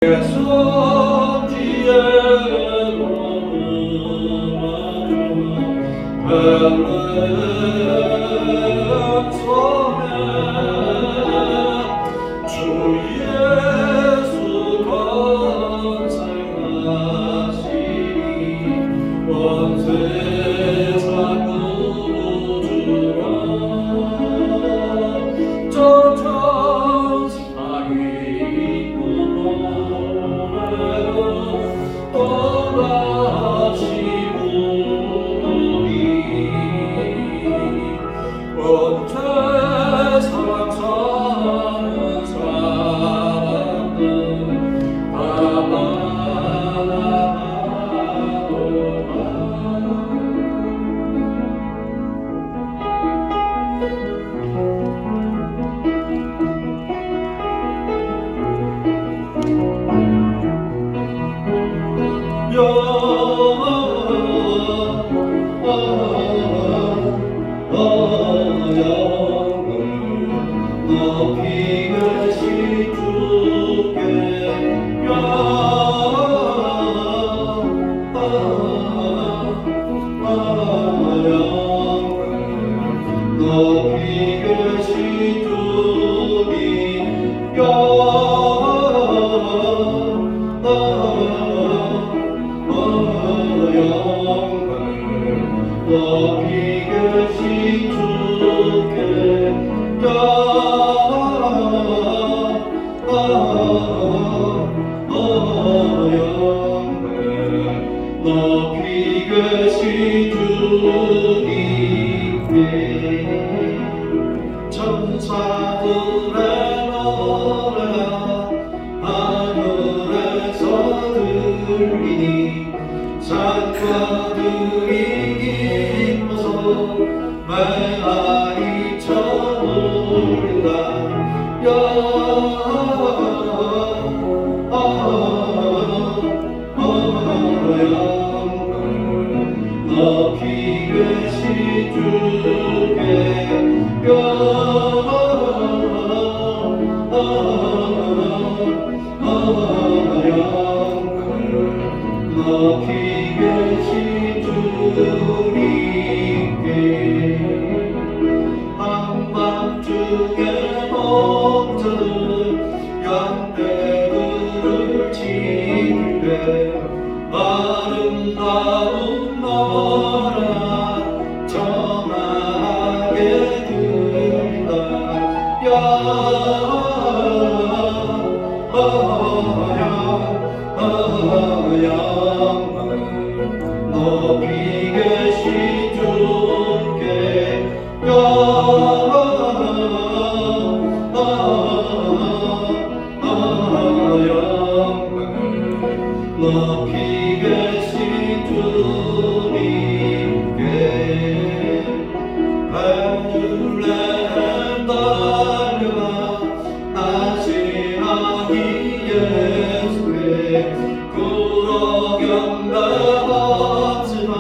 손지에 오르는 섬에 주 예수 건생하시니 원세상 구주라 저 천사의 또다시 부르니 원체 사랑 사는 사람들 다 높이 계신 주께 높이 계신 주님 높이 계신 주께 높이 계신 주님께 천사들의 노래가 하늘에서 들리니 산가들이 기뻐서 메아리 쳐놀린다 높이 계신 주께 높이 계신 주님께 한밤중에 목자들 양떼들을 지킬 때 아름다운 노래가 전하게 들린다 높이 계신 주께 높이 계신 주님께 베들레헴 달려가 나시나기 예수의 구러경배하지마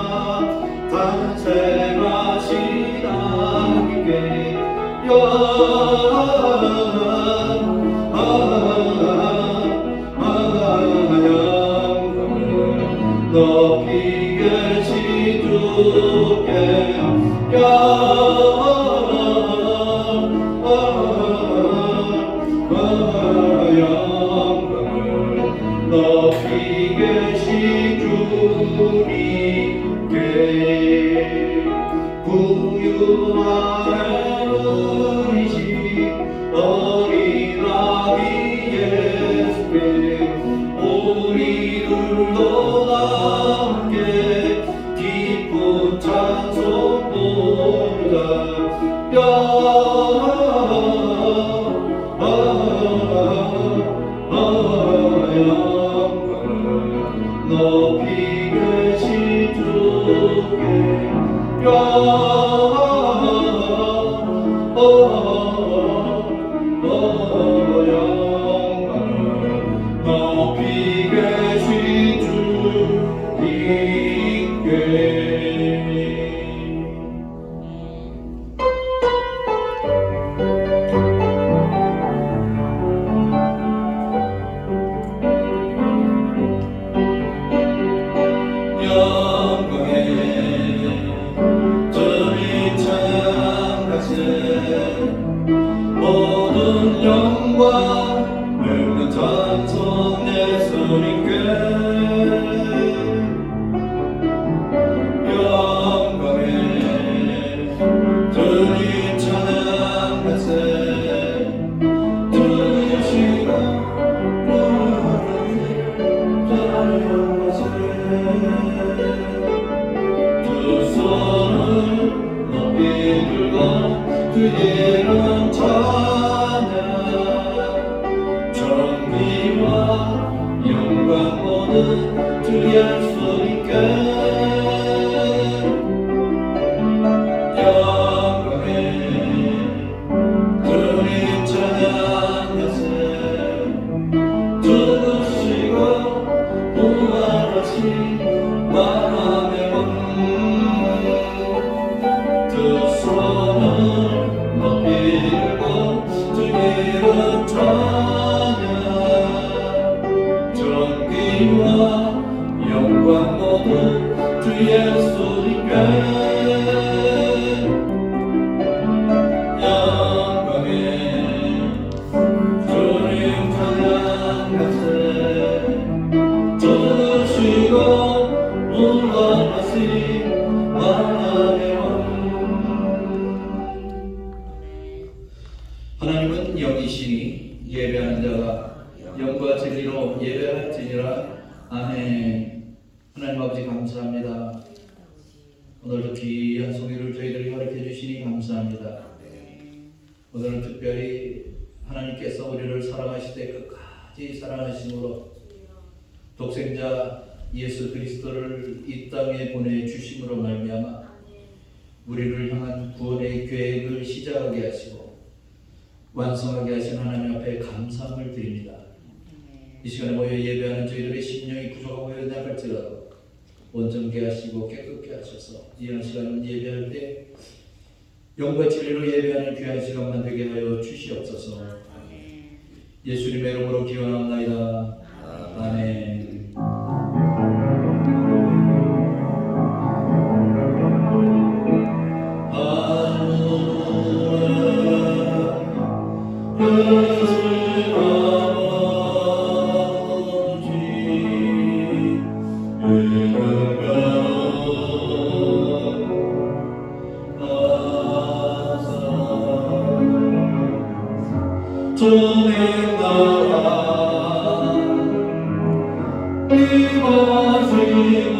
탄생하신 아기께 높이 계신 주께 높이 계신 주님께 구유하에 누리신 어린 아기 예수께 우리들도 함께 기쁜 찬송 부르자 높이 계신 주께 높이 계신 주 두 손을 높이 들고 그 이름 찬양 정의와 영광 모든 주 예수님께 영광에 주님 찬양하세 죽으시고 부활하신 만왕의 왕 두 손을 높이 들고 주 이름 찬양 정의와 영광 모두 주 예수님께 영광에 주님 찬양하세 죽으시고 부활하신 만왕의 왕 하나님은 영이시니 예배하는 자가 영과 진리로 예배할지니라. 아멘. 하나님 아버지 감사합니다. 오늘도 귀한 소리를 저희들이 가르쳐 주시니 감사합니다. 오늘은 특별히 하나님께서 우리를 사랑하실 때 끝까지 사랑하심으로 독생자 예수 그리스도를 이 땅에 보내주심으로 말미암아 우리를 향한 구원의 계획을 시작하게 하시고 완성하게 하신 하나님 앞에 감사함을 드립니다. 이 시간에 모여 예배하는 저희들의 심령이 부족하고 연약할지라도 온전케 하시고 깨끗게 하셔서 이한 시간 예배할 때 영과 진리로 예배하는 귀한 시간만 되게 하여 주시옵소서. 예수님의 이름으로 기원합나이다. 아멘. 주님 나라 임하시고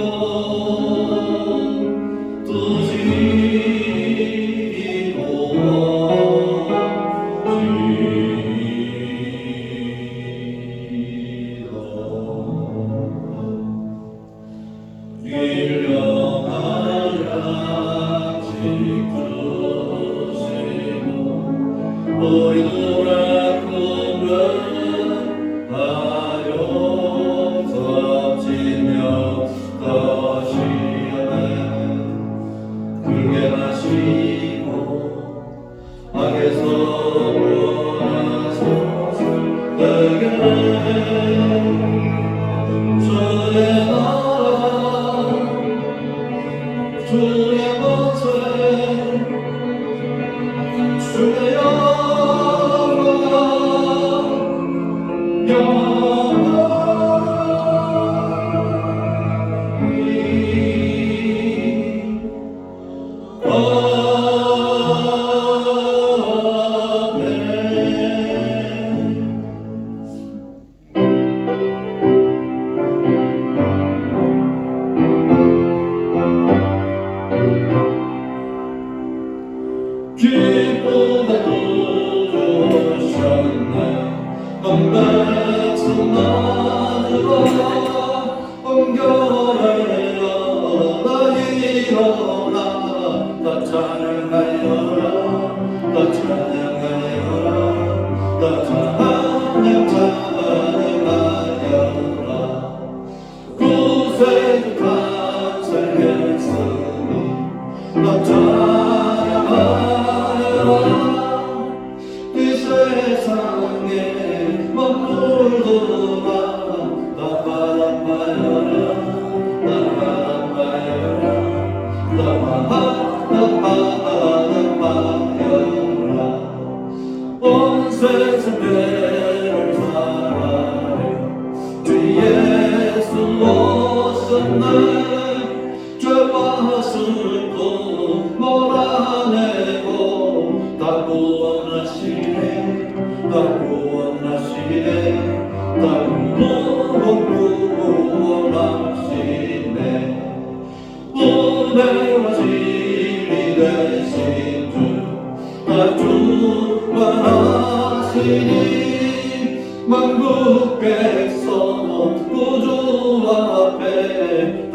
구원하시네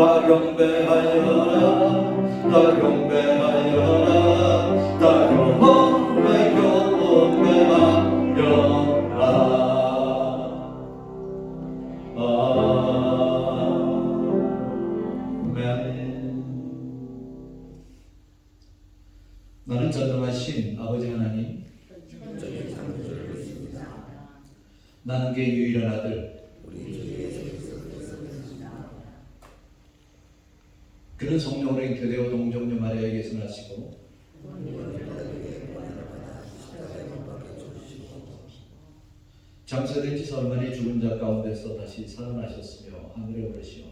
다 경배하여라 다 경배하여라 다 경배하여라 나는 전능하신 아버지 하나님, 나는 그의 유일한 아들, 그는 성령으로 잉태되어 동정녀 마리아에게서 나시고 장사된 지 사흘 만에 죽은 자 가운데서 다시 살아나셨으며 하늘에 오르시어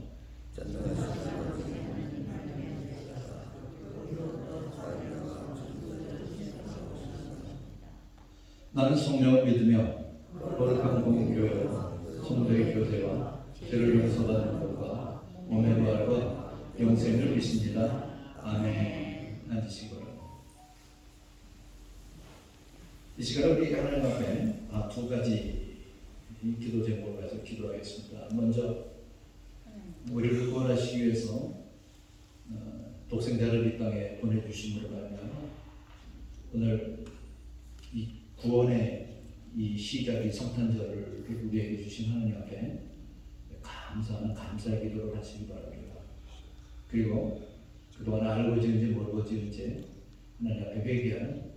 나는 성령을 믿으며 거룩한 공교회와 성도의 교제와 죄를 용서받는 것과 몸의 부활과 영생을 믿습니다. 아멘. 앉으시기 바랍니다. 이 시간에 우리 하나님 앞에 두 가지 기도 제목을 가지고 기도하겠습니다. 먼저 우리를 구원하시기 위해서 독생자를 이 땅에 보내주심으로 말미암아 오늘 이 구원의 이 시작이 성탄절을 우리에게 주신 하나님 앞에 감사하는 감사의 기도를 하시기 바랍니다. 그리고 그동안 알고 지은지 모르고 지은지 하나님 앞에 회개하는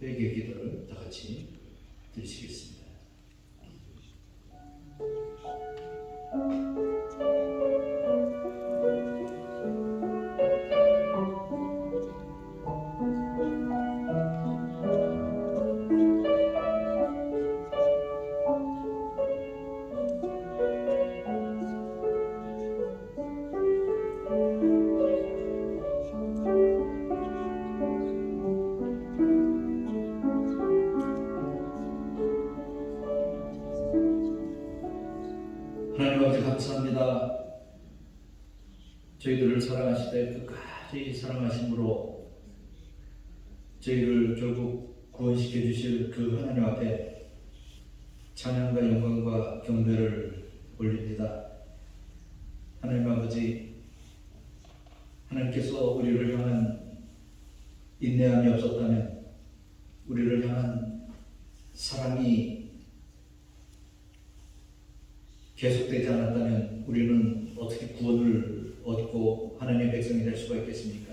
회개 기도를 다 같이 드리시겠습니다. 하나님 아버지 감사합니다. 저희들을 사랑하시되 끝까지 사랑하심으로 저희를 결국 구원시켜 주실 그 하나님 앞에 찬양과 영광과 경배를 올립니다. 하나님 아버지, 하나님께서 우리를 향한 인내함이 없었다면, 우리를 향한 사랑이 계속되지 않았다면 우리는 어떻게 구원을 얻고 하나님의 백성이 될 수가 있겠습니까?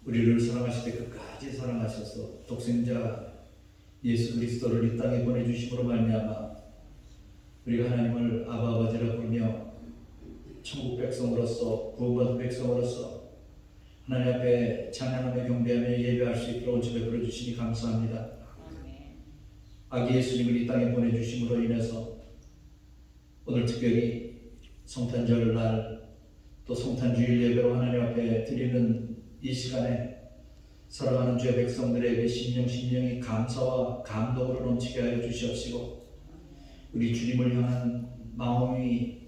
우리를 사랑하실 때 끝까지 사랑하셔서 독생자 예수 그리스도를 이 땅에 보내주심으로 말미암아 우리가 하나님을 아바 아버지라 부르며 천국 백성으로서 구원받은 백성으로서 하나님 앞에 찬양하며 경배하며 예배할 수 있도록 주에 부르주시니 감사합니다. 아기 예수님을 이 땅에 보내주심으로 인해서 오늘 특별히 성탄절 날 또 성탄주일 예배로 하나님 앞에 드리는 이 시간에 사랑하는 주의 백성들에게 심령이 감사와 감동으로 넘치게 하여 주시옵시고 우리 주님을 향한 마음이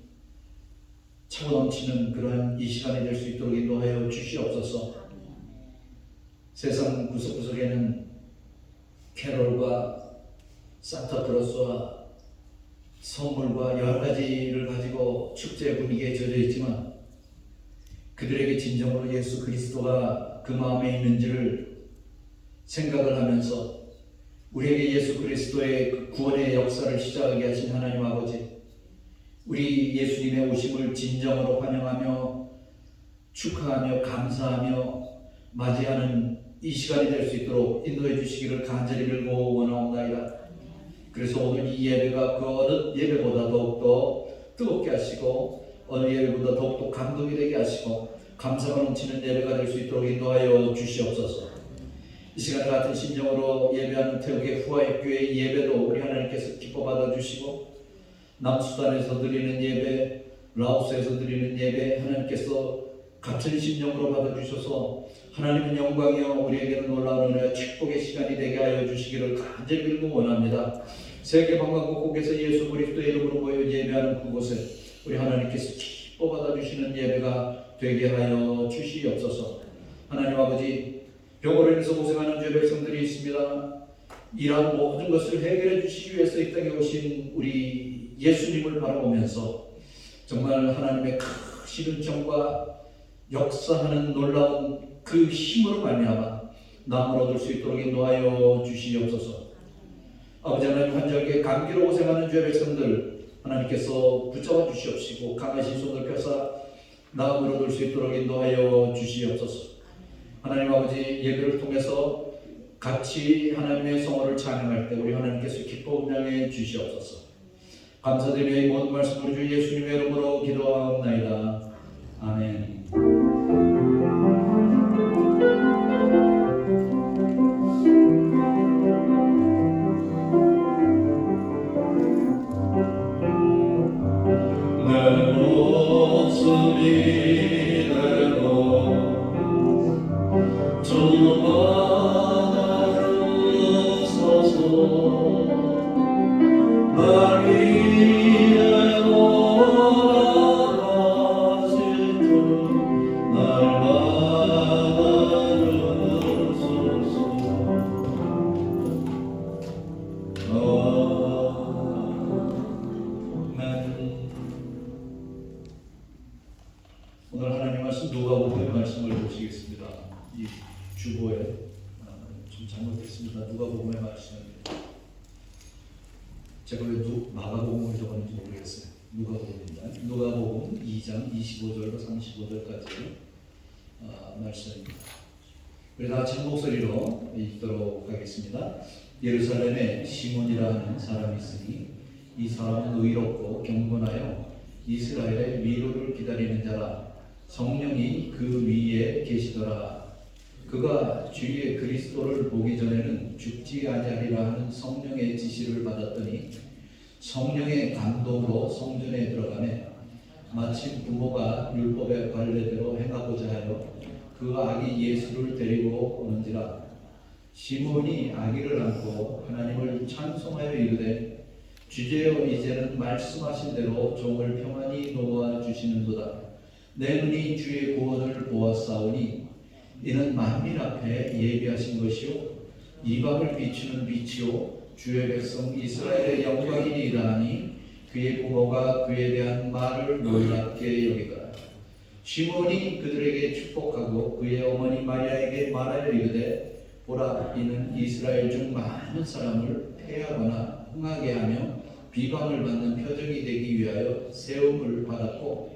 차고 넘치는 그러한 이 시간이 될 수 있도록 인도하여 주시옵소서. 세상 구석구석에는 캐롤과 산타크로스와 선물과 여러 가지를 가지고 축제 분위기에 젖어 있지만 그들에게 진정으로 예수 그리스도가 그 마음에 있는지를 생각을 하면서 우리에게 예수 그리스도의 구원의 역사를 시작하게 하신 하나님 아버지, 우리 예수님의 오심을 진정으로 환영하며 축하하며 감사하며 맞이하는 이 시간이 될 수 있도록 인도해 주시기를 간절히 빌고 원하옵나이다. 그래서 오늘 이 예배가 그 어느 예배보다 더욱더 뜨겁게 하시고 어느 예배보다 더욱더 감동이 되게 하시고 감사가 넘치는 예배가 될 수 있도록 인도하여 주시옵소서. 이 시간 같은 심정으로 예배하는 태국의 후아의 예배도 우리 하나님께서 기뻐 받아주시고 남수단에서 드리는 예배, 라오스에서 드리는 예배 하나님께서 같은 심정으로 받아주셔서 하나님은 영광이요 우리에게는 놀라운 은혜와 축복의 시간이 되게 하여 주시기를 간절히 빌고 원합니다. 세계 방방곡곡에서 예수 그리스도의 이름으로 모여 예배하는 그곳에 우리 하나님께서 기뻐 받아주시는 예배가 되게 하여 주시옵소서. 하나님 아버지, 병으로 인해서 고생하는 주의 백성들이 있습니다. 이러한 모든 것을 해결해 주시기 위해서 이 땅에 오신 우리 예수님을 바라보면서 정말 하나님의 크신 은총과 역사하는 놀라운 그 힘으로 말미암아 남을 얻을 수 있도록 인도하여 주시옵소서. 아버지 하나님, 환절기에 감기로 고생하는 주의 백성들 하나님께서 붙잡아 주시옵시고 강하신 손을 펴사 남을 얻을 수 있도록 인도하여 주시옵소서. 하나님 아버지, 예배를 통해서 같이 하나님의 성호를 찬양할 때 우리 하나님께서 기뻐 음량해 주시옵소서. 감사드리며 이 모든 말씀 우리 주 예수님의 이름으로 기도하옵나이다. 아멘. 내 목숨 이대로 주만 하소서. 날 위해 돌아가실 듯 날 받아주소서. 오늘 하나님 말씀 누가복음의 말씀을 보시겠습니다. 이 주보에 좀 잘못됐습니다. 누가복음의 말씀입니다. 제가 왜 마가복음을 적었는지 모르겠어요. 누가복음입니다. 누가복음 2장 25절로 35절까지 말씀입니다. 우리 다 같이 한 목소리로 읽도록 하겠습니다. 예루살렘에 시몬이라는 사람이 있으니 이 사람은 의롭고 경건하여 이스라엘의 위로를 기다리는 자라. 성령이 그 위에 계시더라. 그가 주의 그리스도를 보기 전에는 죽지 아니하리라 하는 성령의 지시를 받았더니 성령의 감동으로 성전에 들어가매 마침 부모가 율법의 관례대로 행하고자 하여 그 아기 예수를 데리고 오는지라. 시몬이 아기를 안고 하나님을 찬송하여 이르되 주제여 이제는 말씀하신 대로 종을 평안히 놓아 주시는도다. 내 눈이 주의 구원을 보았사오니 이는 만민 앞에 예비하신 것이요 이방을 비추는 빛이요 주의 백성 이스라엘의 영광이니이다 하니 그의 부모가 그에 대한 말을 놀랍게 여기더라. 시몬이 그들에게 축복하고 그의 어머니 마리아에게 말하여 이르되 보라, 이는 이스라엘 중 많은 사람을 패하거나 흥하게 하며 비방을 받는 표적이 되기 위하여 세움을 받았고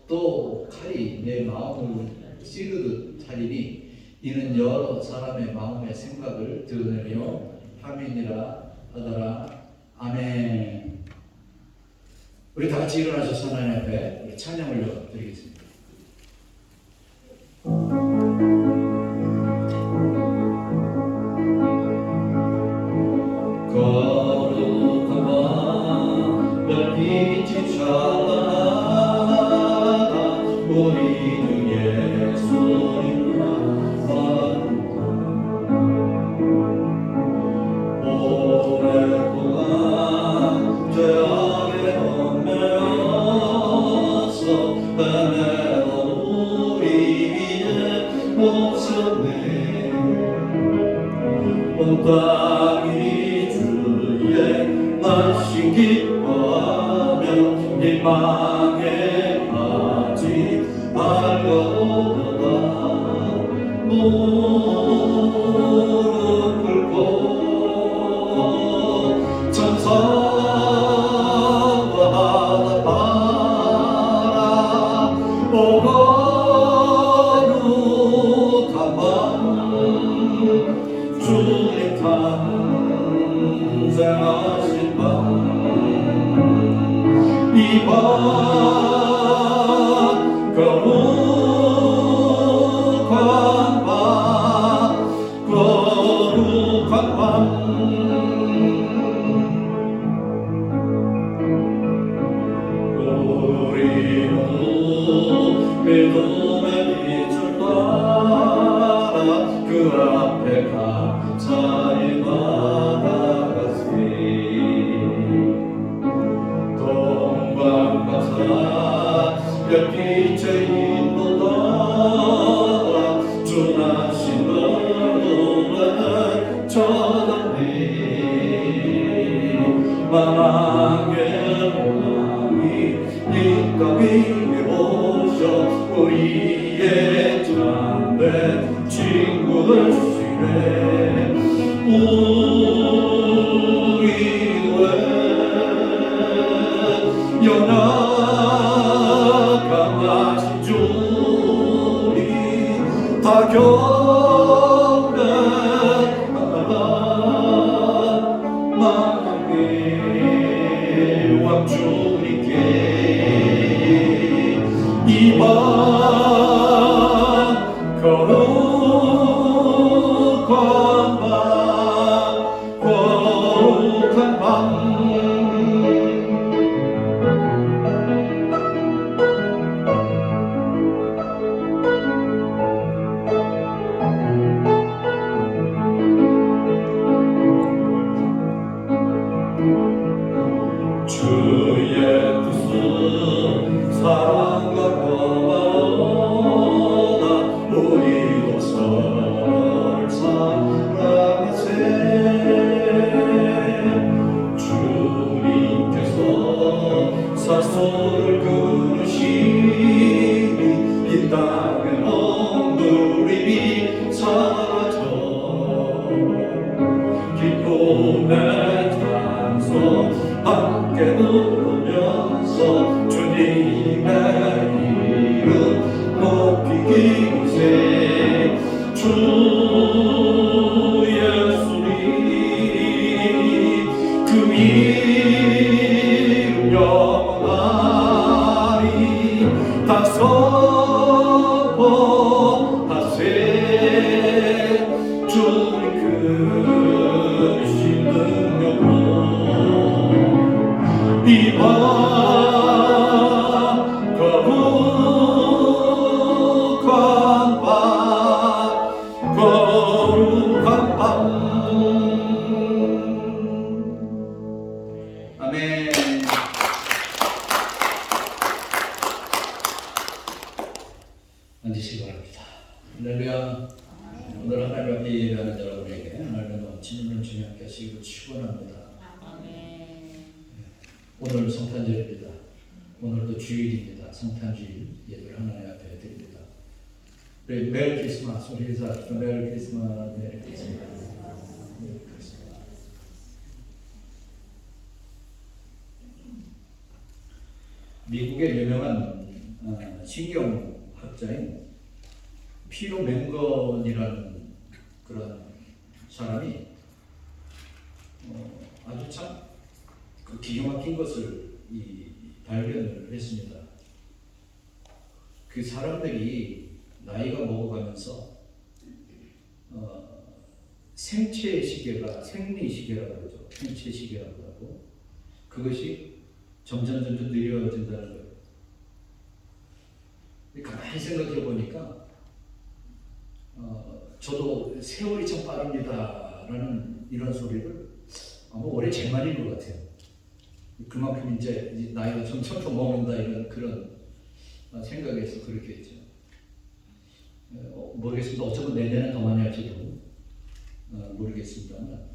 또 칼이 내 마음을 찌르듯 하리니 이는 여러 사람의 마음의 생각을 드러내며 함이니라 하더라. 아멘. 우리 다 같이 일어나셔서 하나님 앞에 우리 찬양을 드리겠습니다. 거룩한 밤 별빛이 찬란하다. 우리 주 예수님만 오랫동안 죄악에 얽매여서 헤매던 우리 위에 오셨네. 온 땅이 주의 날씬 기뻐하며 희망에 빠지 달려오다. 무릎 꿇고 천사와 바라 오 거룩한 밤 주님 탄생하신 밤 이 밤 거룩한 밤 거룩한 밤 우리는 믿음의 빛을 따라 그 앞에 감사히 나아가세. 동방박사 별빛의 인도 따라 주 나신 너를 전하네. 만왕의 왕이 땅 위에 오셔 우리의 참된 친구를 주시네. 우리 왜 연약한 주님 다 겪는 마음의 왕 주님께 이밤 거룩한 밤 거룩한 밤 주의 뜻은 사랑과 고마워다 우리도 서로를 사랑하세. 주님께서 사소를 그르시니 이 땅의 억누림이 사라져 기쁨의 찬송 함께 부르면서 주님의 이름 높이기세. 주 예수님 그 이름 영원하리 다 선포하세. 주님 크신 능력으로 이밤 거룩한 밤 거룩한 밤. 아멘. 앉으시기 바랍니다. 할렐루야. 오늘 하나님 앞에 예배하는 여러분에게 하나님의 넘치는 은총이 함께 하시고 축원합니다. 오늘 성탄절입니다. 오늘도 주일입니다. 성탄주일 예배를 하나님 앞에 드립니다. 우리 메리 크리스마스 우리 회사 메리 크리스마스 메리 크리스마스 메리 크리스마스. 미국의 유명한 신경학자인 피로 맹건이라는 그런 사람이 아주 참 그 기가 막힌 것을 발견을 했습니다. 그 사람들이 나이가 먹어가면서 생체 시계가 생리 시계라고 그러죠. 생체 시계라고 하고 그것이 점점 느려진다는 거예요. 가만히 생각해 보니까 저도 세월이 참 빠릅니다라는 이런 소리를 아마 올해 제 말인 것 같아요. 그만큼 이제 나이가 점점 더 먹는다 이런 그런 생각에서 그렇게 했죠. 모르겠습니다. 어쩌면 내년에 더 많이 할지도 모르겠습니다만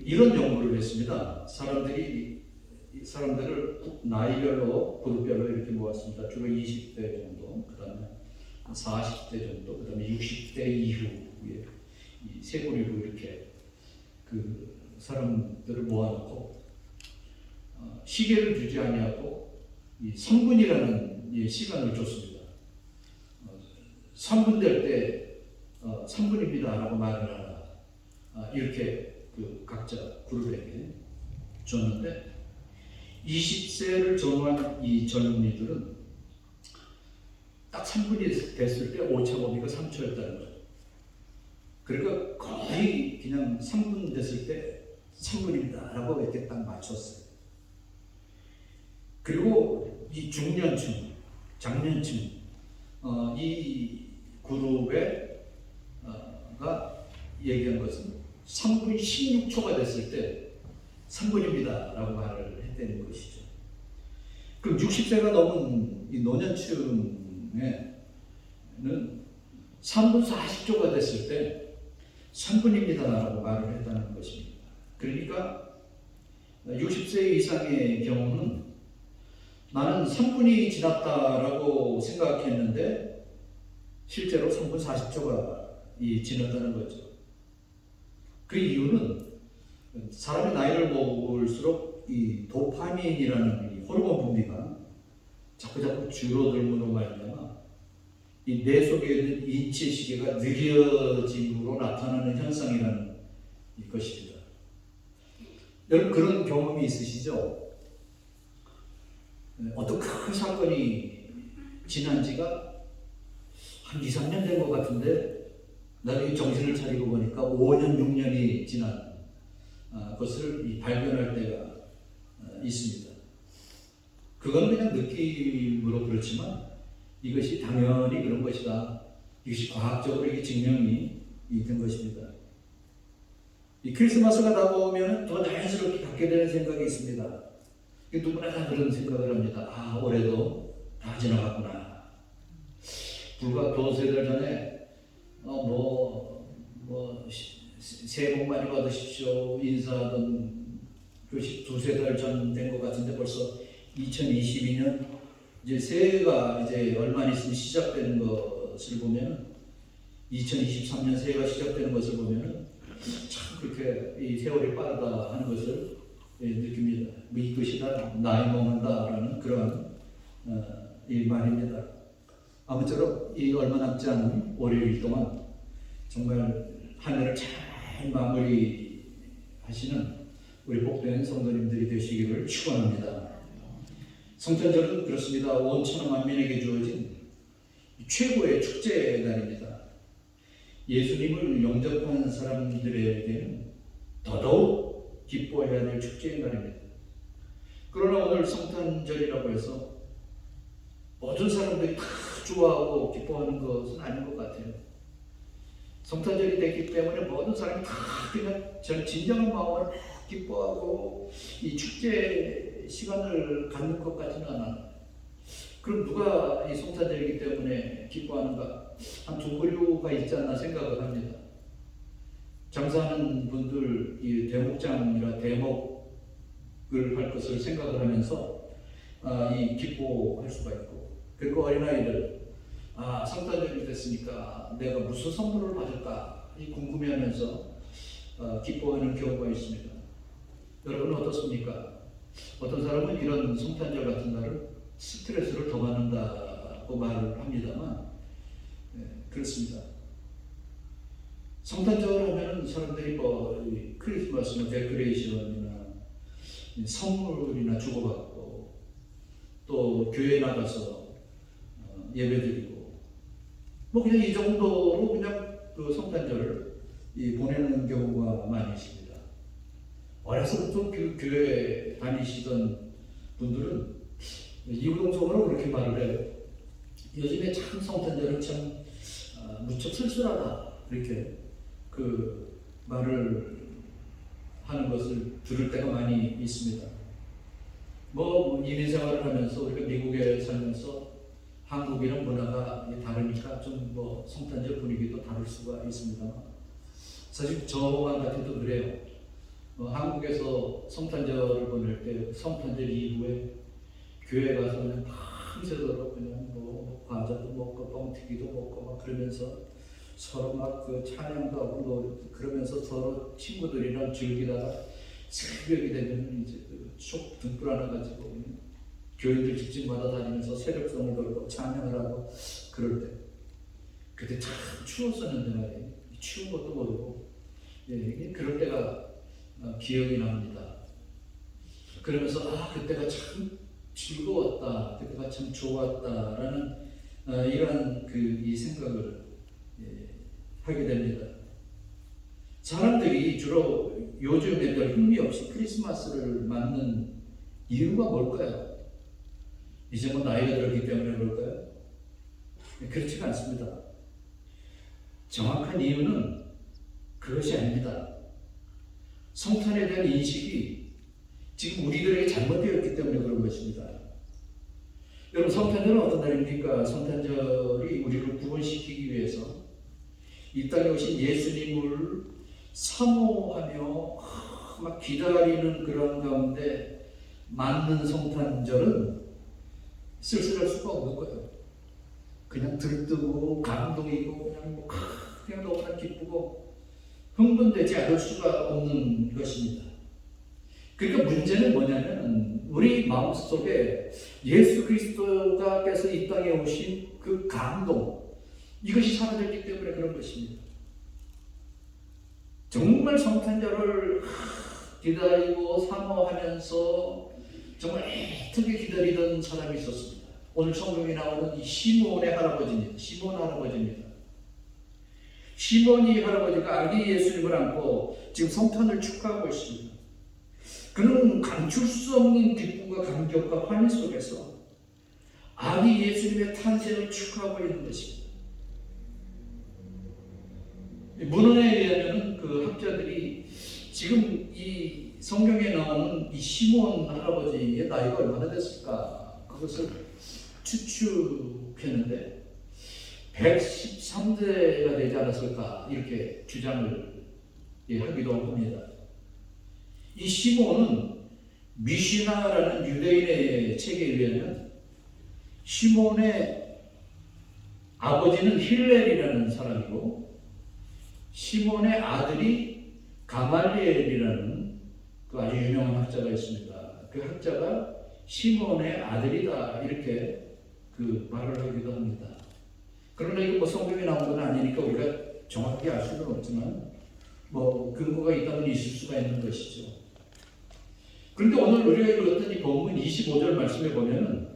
이런 연구를 했습니다. 사람들을 나이별로 그룹별로 이렇게 모았습니다. 주로 20대 정도, 그 다음에 40대 정도, 그 다음에 60대 이후에 세 부류로 이렇게 그 사람들을 모아놓고 시계를 주지 아니하고 3분이라는 시간을 줬습니다. 3분 될 때 3분입니다 라고 말을 하라 이렇게 그 각자 그룹에게 줬는데 20세를 전후한 이 젊은이들은 딱 3분이 됐을 때 오차범위가 3초였다는 거예요. 그러니까 거의 그냥 3분 됐을 때 3분입니다 라고 이렇게 딱 맞췄어요. 그리고 이 중년층, 장년층 이 그룹에 가 얘기한 것은 3분 16초가 됐을 때 3분입니다 라고 말을 했다는 것이죠. 그럼 60세가 넘은 이 노년층에는 3분 40초가 됐을 때 3분입니다 라고 말을 했다는 것입니다. 그러니까 60세 이상의 경우는 나는 3분이 지났다라고 생각했는데 실제로 3분 40초가 지났다는 거죠. 그 이유는 사람이 나이를 먹을수록 이 도파민이라는 이 호르몬 분비가 자꾸 줄어들므로 말미암아 이 뇌 속에 있는 인체 시계가 느려짐으로 나타나는 현상이라는 것입니다. 여러분 그런 경험이 있으시죠? 어떤 큰 사건이 지난 지가 한 2, 3년 된 것 같은데 나중에 정신을 차리고 보니까 5년, 6년이 지난 것을 발견할 때가 있습니다. 그건 그냥 느낌으로 그렇지만 이것이 당연히 그런 것이다. 이것이 과학적으로 이게 증명이 된 것입니다. 이 크리스마스가 다가오면 더 자연스럽게 갖게 되는 생각이 있습니다. 누구나 다 그런 생각을 합니다. 아, 올해도 다 지나갔구나. 불과 두세 달 전에 새해 복 많이 받으십시오 인사하던 그것이 두세 달 전 된 것 같은데 벌써 2022년 이제 새해가 이제 얼마 안 있으면 시작되는 것을 보면 2023년 새해가 시작되는 것을 보면 참 그렇게 이 세월이 빠르다 하는 것을 느낍니다. 이것이 다 나이 먹는다라는 그런 이 말입니다. 아무쪼록 이 얼마 남지 않은 월요일 동안 정말 한 해를 잘 마무리하시는 우리 복된 성도님들이 되시기를 축원합니다. 성탄절은 그렇습니다. 온 천하 만민에게 주어진 최고의 축제 날입니다. 예수님을 영접한 사람들에게는 더더욱 기뻐해야 될 축제의 날입니다. 그러나 오늘 성탄절이라고 해서 모든 사람들이 다 좋아하고 기뻐하는 것은 아닌 것 같아요. 성탄절이 됐기 때문에 모든 사람이 다 그냥 진정한 마음으로 기뻐하고 이 축제 시간을 갖는 것 같지는 않아요. 그럼 누가 이 성탄절이기 때문에 기뻐하는가? 한 두 부류가 있지 않나 생각을 합니다. 장사하는 분들 이 대목장이라 대목을 할 것을 생각을 하면서 이 기뻐할 수가 있고, 그리고 어린아이들 성탄절이 됐으니까 내가 무슨 선물을 받을까 궁금해하면서 기뻐하는 경우가 있습니다. 여러분은 어떻습니까? 어떤 사람은 이런 성탄절 같은 날을 스트레스를 더 받는다고 말을 합니다만 그렇습니다. 성탄절 하면은 사람들이 크리스마스나 데코레이션이나 선물이나 주고받고 또 교회 나가서 예배드리고 그냥 이 정도로 그냥 그 성탄절을 보내는 경우가 많이 있습니다. 어려서부터 그 교회 다니시던 분들은 이구동성으로 그렇게 말을 해요. 요즘에 참 성탄절은 참 무척 쓸쓸하다 이렇게 그 말을 하는 것을 들을 때가 많이 있습니다. 이민 생활을 하면서 우리가 미국에 살면서 한국이랑 문화가 다르니까 좀 성탄절 분위기도 다를 수가 있습니다. 사실 저만 같아도 그래요. 한국에서 성탄절을 보낼 때 성탄절 이후에 교회 가서 그냥 밤새도록 그냥 과자도 먹고 뻥튀기도 먹고 막 그러면서 서로 막 그 찬양도 하고 그러면서 서로 친구들이랑 즐기다가 새벽이 되면 이제 쭉 등불 하나 가지고 교인들 집집마다 다니면서 새벽성을 걸고 찬양을 하고 그럴 때 그때 참 추웠었는데 말이에요. 추운 것도 모르고 그럴 때가 기억이 납니다. 그러면서 그때가 참 즐거웠다, 그때가 참 좋았다라는 이러한 이 생각을 하게 됩니다. 사람들이 주로 요즘에 별 흥미 없이 크리스마스를 맞는 이유가 뭘까요? 이제 나이가 들었기 때문에 그럴까요? 그렇지가 않습니다. 정확한 이유는 그것이 아닙니다. 성탄에 대한 인식이 지금 우리들에게 잘못되어 있기 때문에 그런 것입니다. 여러분, 성탄절은 어떤 날입니까? 성탄절이 우리를 구원시키기 위해서 이 땅에 오신 예수님을 사모하며 막 기다리는 그런 가운데 맞는 성탄절은 쓸쓸할 수가 없는 거예요. 그냥 들뜨고 감동이고 그냥 너무나 기쁘고 흥분되지 않을 수가 없는 것입니다. 그러니까 문제는 뭐냐면 우리 마음속에 예수 그리스도께서 이 땅에 오신 그 감동, 이것이 사라졌기 때문에 그런 것입니다. 정말 성탄절을 기다리고 사모하면서 정말 애타게 기다리던 사람이 있었습니다. 오늘 성경에 나오는 이 시몬의 할아버지입니다. 시몬 할아버지입니다. 시몬이 할아버지가 아기 예수님을 안고 지금 성탄을 축하하고 있습니다. 그는 감출 수 없는 기쁨과 감격과 환희 속에서 아기 예수님의 탄생을 축하하고 있는 것입니다. 문헌에 의하면 그 학자들이 지금 이 성경에 나오는 이 시몬 할아버지의 나이가 얼마나 됐을까? 그것을 추측했는데 113세가 되지 않았을까? 이렇게 주장을 하기도 합니다. 이 시몬은 미시나라는 유대인의 책에 의하면 시몬의 아버지는 힐렐이라는 사람이고 시몬의 아들이 가말리엘이라는 그 아주 유명한 학자가 있습니다. 그 학자가 시몬의 아들이다 이렇게 그 말을 하기도 합니다. 그러나 이거 뭐 성경에 나온 건 아니니까 우리가 정확히 알 수는 없지만 뭐 근거가 있다면 있을 수가 있는 것이죠. 그런데 오늘 우리가 읽었던 이 본문 25절 말씀에 보면은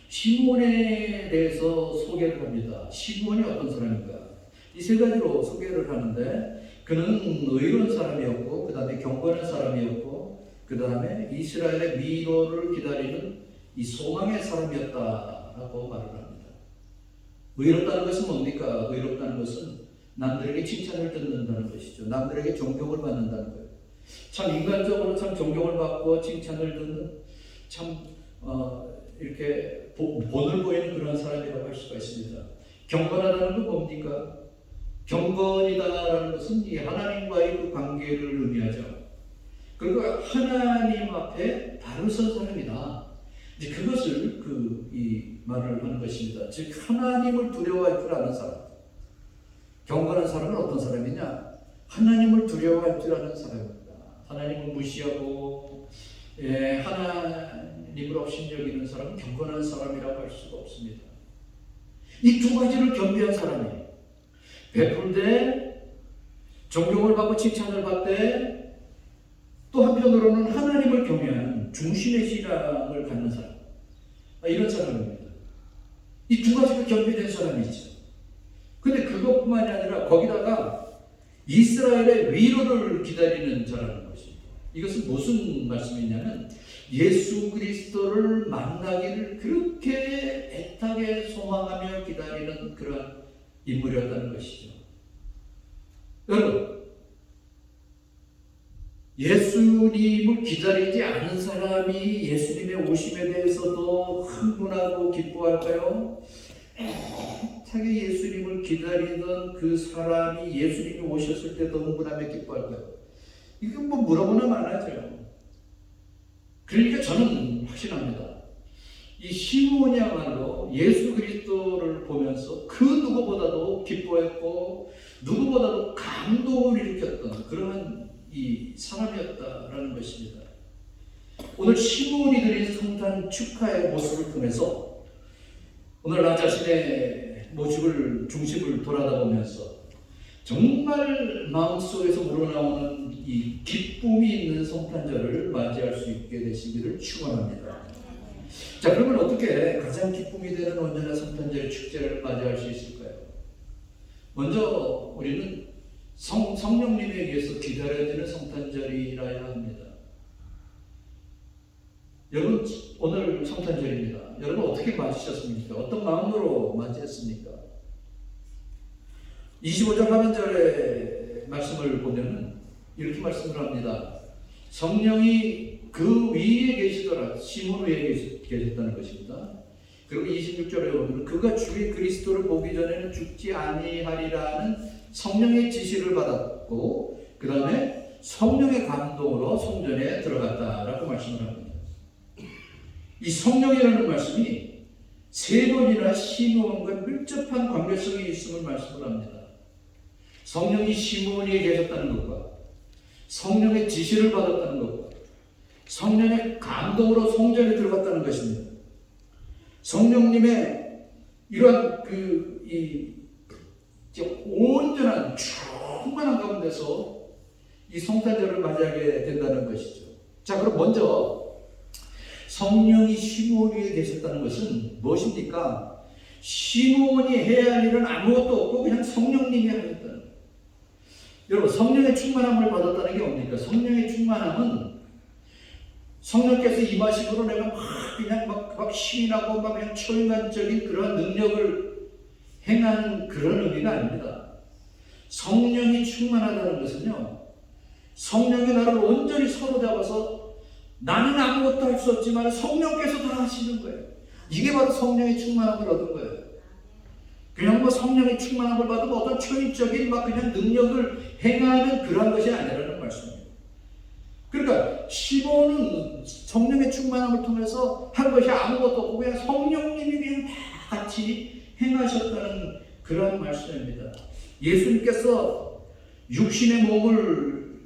시몬에 대해서 소개를 합니다. 시몬이 어떤 사람인가? 이 세 가지로 소개를 하는데 그는 의로운 사람이었고 그 다음에 경건한 사람이었고 그 다음에 이스라엘의 위로를 기다리는 이 소망의 사람이었다라고 말을 합니다. 의롭다는 것은 뭡니까? 의롭다는 것은 남들에게 칭찬을 듣는다는 것이죠. 남들에게 존경을 받는다는 거예요. 참 인간적으로 참 존경을 받고 칭찬을 듣는 참 이렇게 본을 보이는 그런 사람이라고 할 수가 있습니다. 경건하다는 건 뭡니까? 경건이다라는 것은 이 하나님과의 그 관계를 의미하죠. 그리고 하나님 앞에 바로 선 사람이다. 이제 그것을 이 말을 하는 것입니다. 즉 하나님을 두려워할 줄 아는 사람. 경건한 사람은 어떤 사람이냐? 하나님을 두려워할 줄 아는 사람입니다. 하나님을 무시하고 하나님을 업신여기는 사람은 경건한 사람이라고 할 수가 없습니다. 이 두 가지를 겸비한 사람이에요. 베풀 때 존경을 받고 칭찬을 받되 또 한편으로는 하나님을 경외하는 중심의 신앙을 갖는 사람, 이런 사람입니다. 이 두 가지가 겸비된 사람이죠. 근데 그것뿐만이 아니라 거기다가 이스라엘의 위로를 기다리는 자라는 것입니다. 이것은 무슨 말씀이냐면 예수 그리스도를 만나기를 그렇게 애타게 소망하며 기다리는 그런 인물이었다는 것이죠. 여러분, 예수님을 기다리지 않은 사람이 예수님의 오심에 대해서도 흥분하고 기뻐할까요? 애타게 예수님을 기다리던 그 사람이 예수님이 오셨을 때도 흥분하며 기뻐할까요? 이건 뭐 물어보나 마나죠. 그러니까 저는 확신합니다. 이 시몬이야말로 예수 그리스도를 보면서 그 누구보다도 기뻐했고 누구보다도 감동을 일으켰던 그런 이 사람이었다라는 것입니다. 오늘 시몬이 드린 성탄 축하의 모습을 통해서 오늘 나 자신의 모습을 중심을 돌아다보면서 정말 마음속에서 우러나오는 이 기쁨이 있는 성탄절을 맞이할 수 있게 되시기를 축원합니다. 자, 그러면 어떻게 가장 기쁨이 되는 온전한 성탄절의 축제를 맞이할 수 있을까요? 먼저 우리는 성령님에 의해서 기다려지는 성탄절이라야 합니다. 여러분, 오늘 성탄절입니다. 여러분 어떻게 맞으셨습니까? 어떤 마음으로 맞이했습니까? 25절 하반절의 말씀을 보면 이렇게 말씀을 합니다. 성령이 그 위에 계시더라. 시몬 위에 계셨다는 것입니다. 그리고 26절에 보면 그가 주의 그리스도를 보기 전에는 죽지 아니하리라는 성령의 지시를 받았고 그 다음에 성령의 감동으로 성전에 들어갔다라고 말씀을 합니다. 이 성령이라는 말씀이 세 번이나 시므온과 밀접한 관계성이 있음을 말씀을 합니다. 성령이 시므온에게 계셨다는 것과 성령의 지시를 받았다는 것과 성령의 감동으로 성전에 들어갔다는 것입니다. 성령님의 이러한 온전한 충만한 가운데서 이 성탄절을 맞이하게 된다는 것이죠. 자, 그럼 먼저 성령이 시므온 위에 계셨다는 것은 무엇입니까? 시므온이 해야 할 일은 아무것도 없고 그냥 성령님이 하셨다는 거예요. 여러분, 성령의 충만함을 받았다는 게 뭡니까? 성령의 충만함은 성령께서 임하심으로 내가 막 신이 나고 막 그냥 초인간적인 그런 능력을 행하는 그런 의미가 아닙니다. 성령이 충만하다는 것은요, 성령이 나를 온전히 사로잡아서 나는 아무것도 할 수 없지만 성령께서 다 하시는 거예요. 이게 바로 성령의 충만함을 얻은 거예요. 그냥 뭐 성령의 충만함을 받으면 어떤 초인적인 막 그냥 능력을 행하는 그런 것이 아니라는 말씀입니다. 그러니까 시몬은 성령의 충만함을 통해서 한 것이 아무것도 없고 그냥 성령님이 그냥 다 같이 행하셨다는 그런 말씀입니다. 예수님께서 육신의 몸을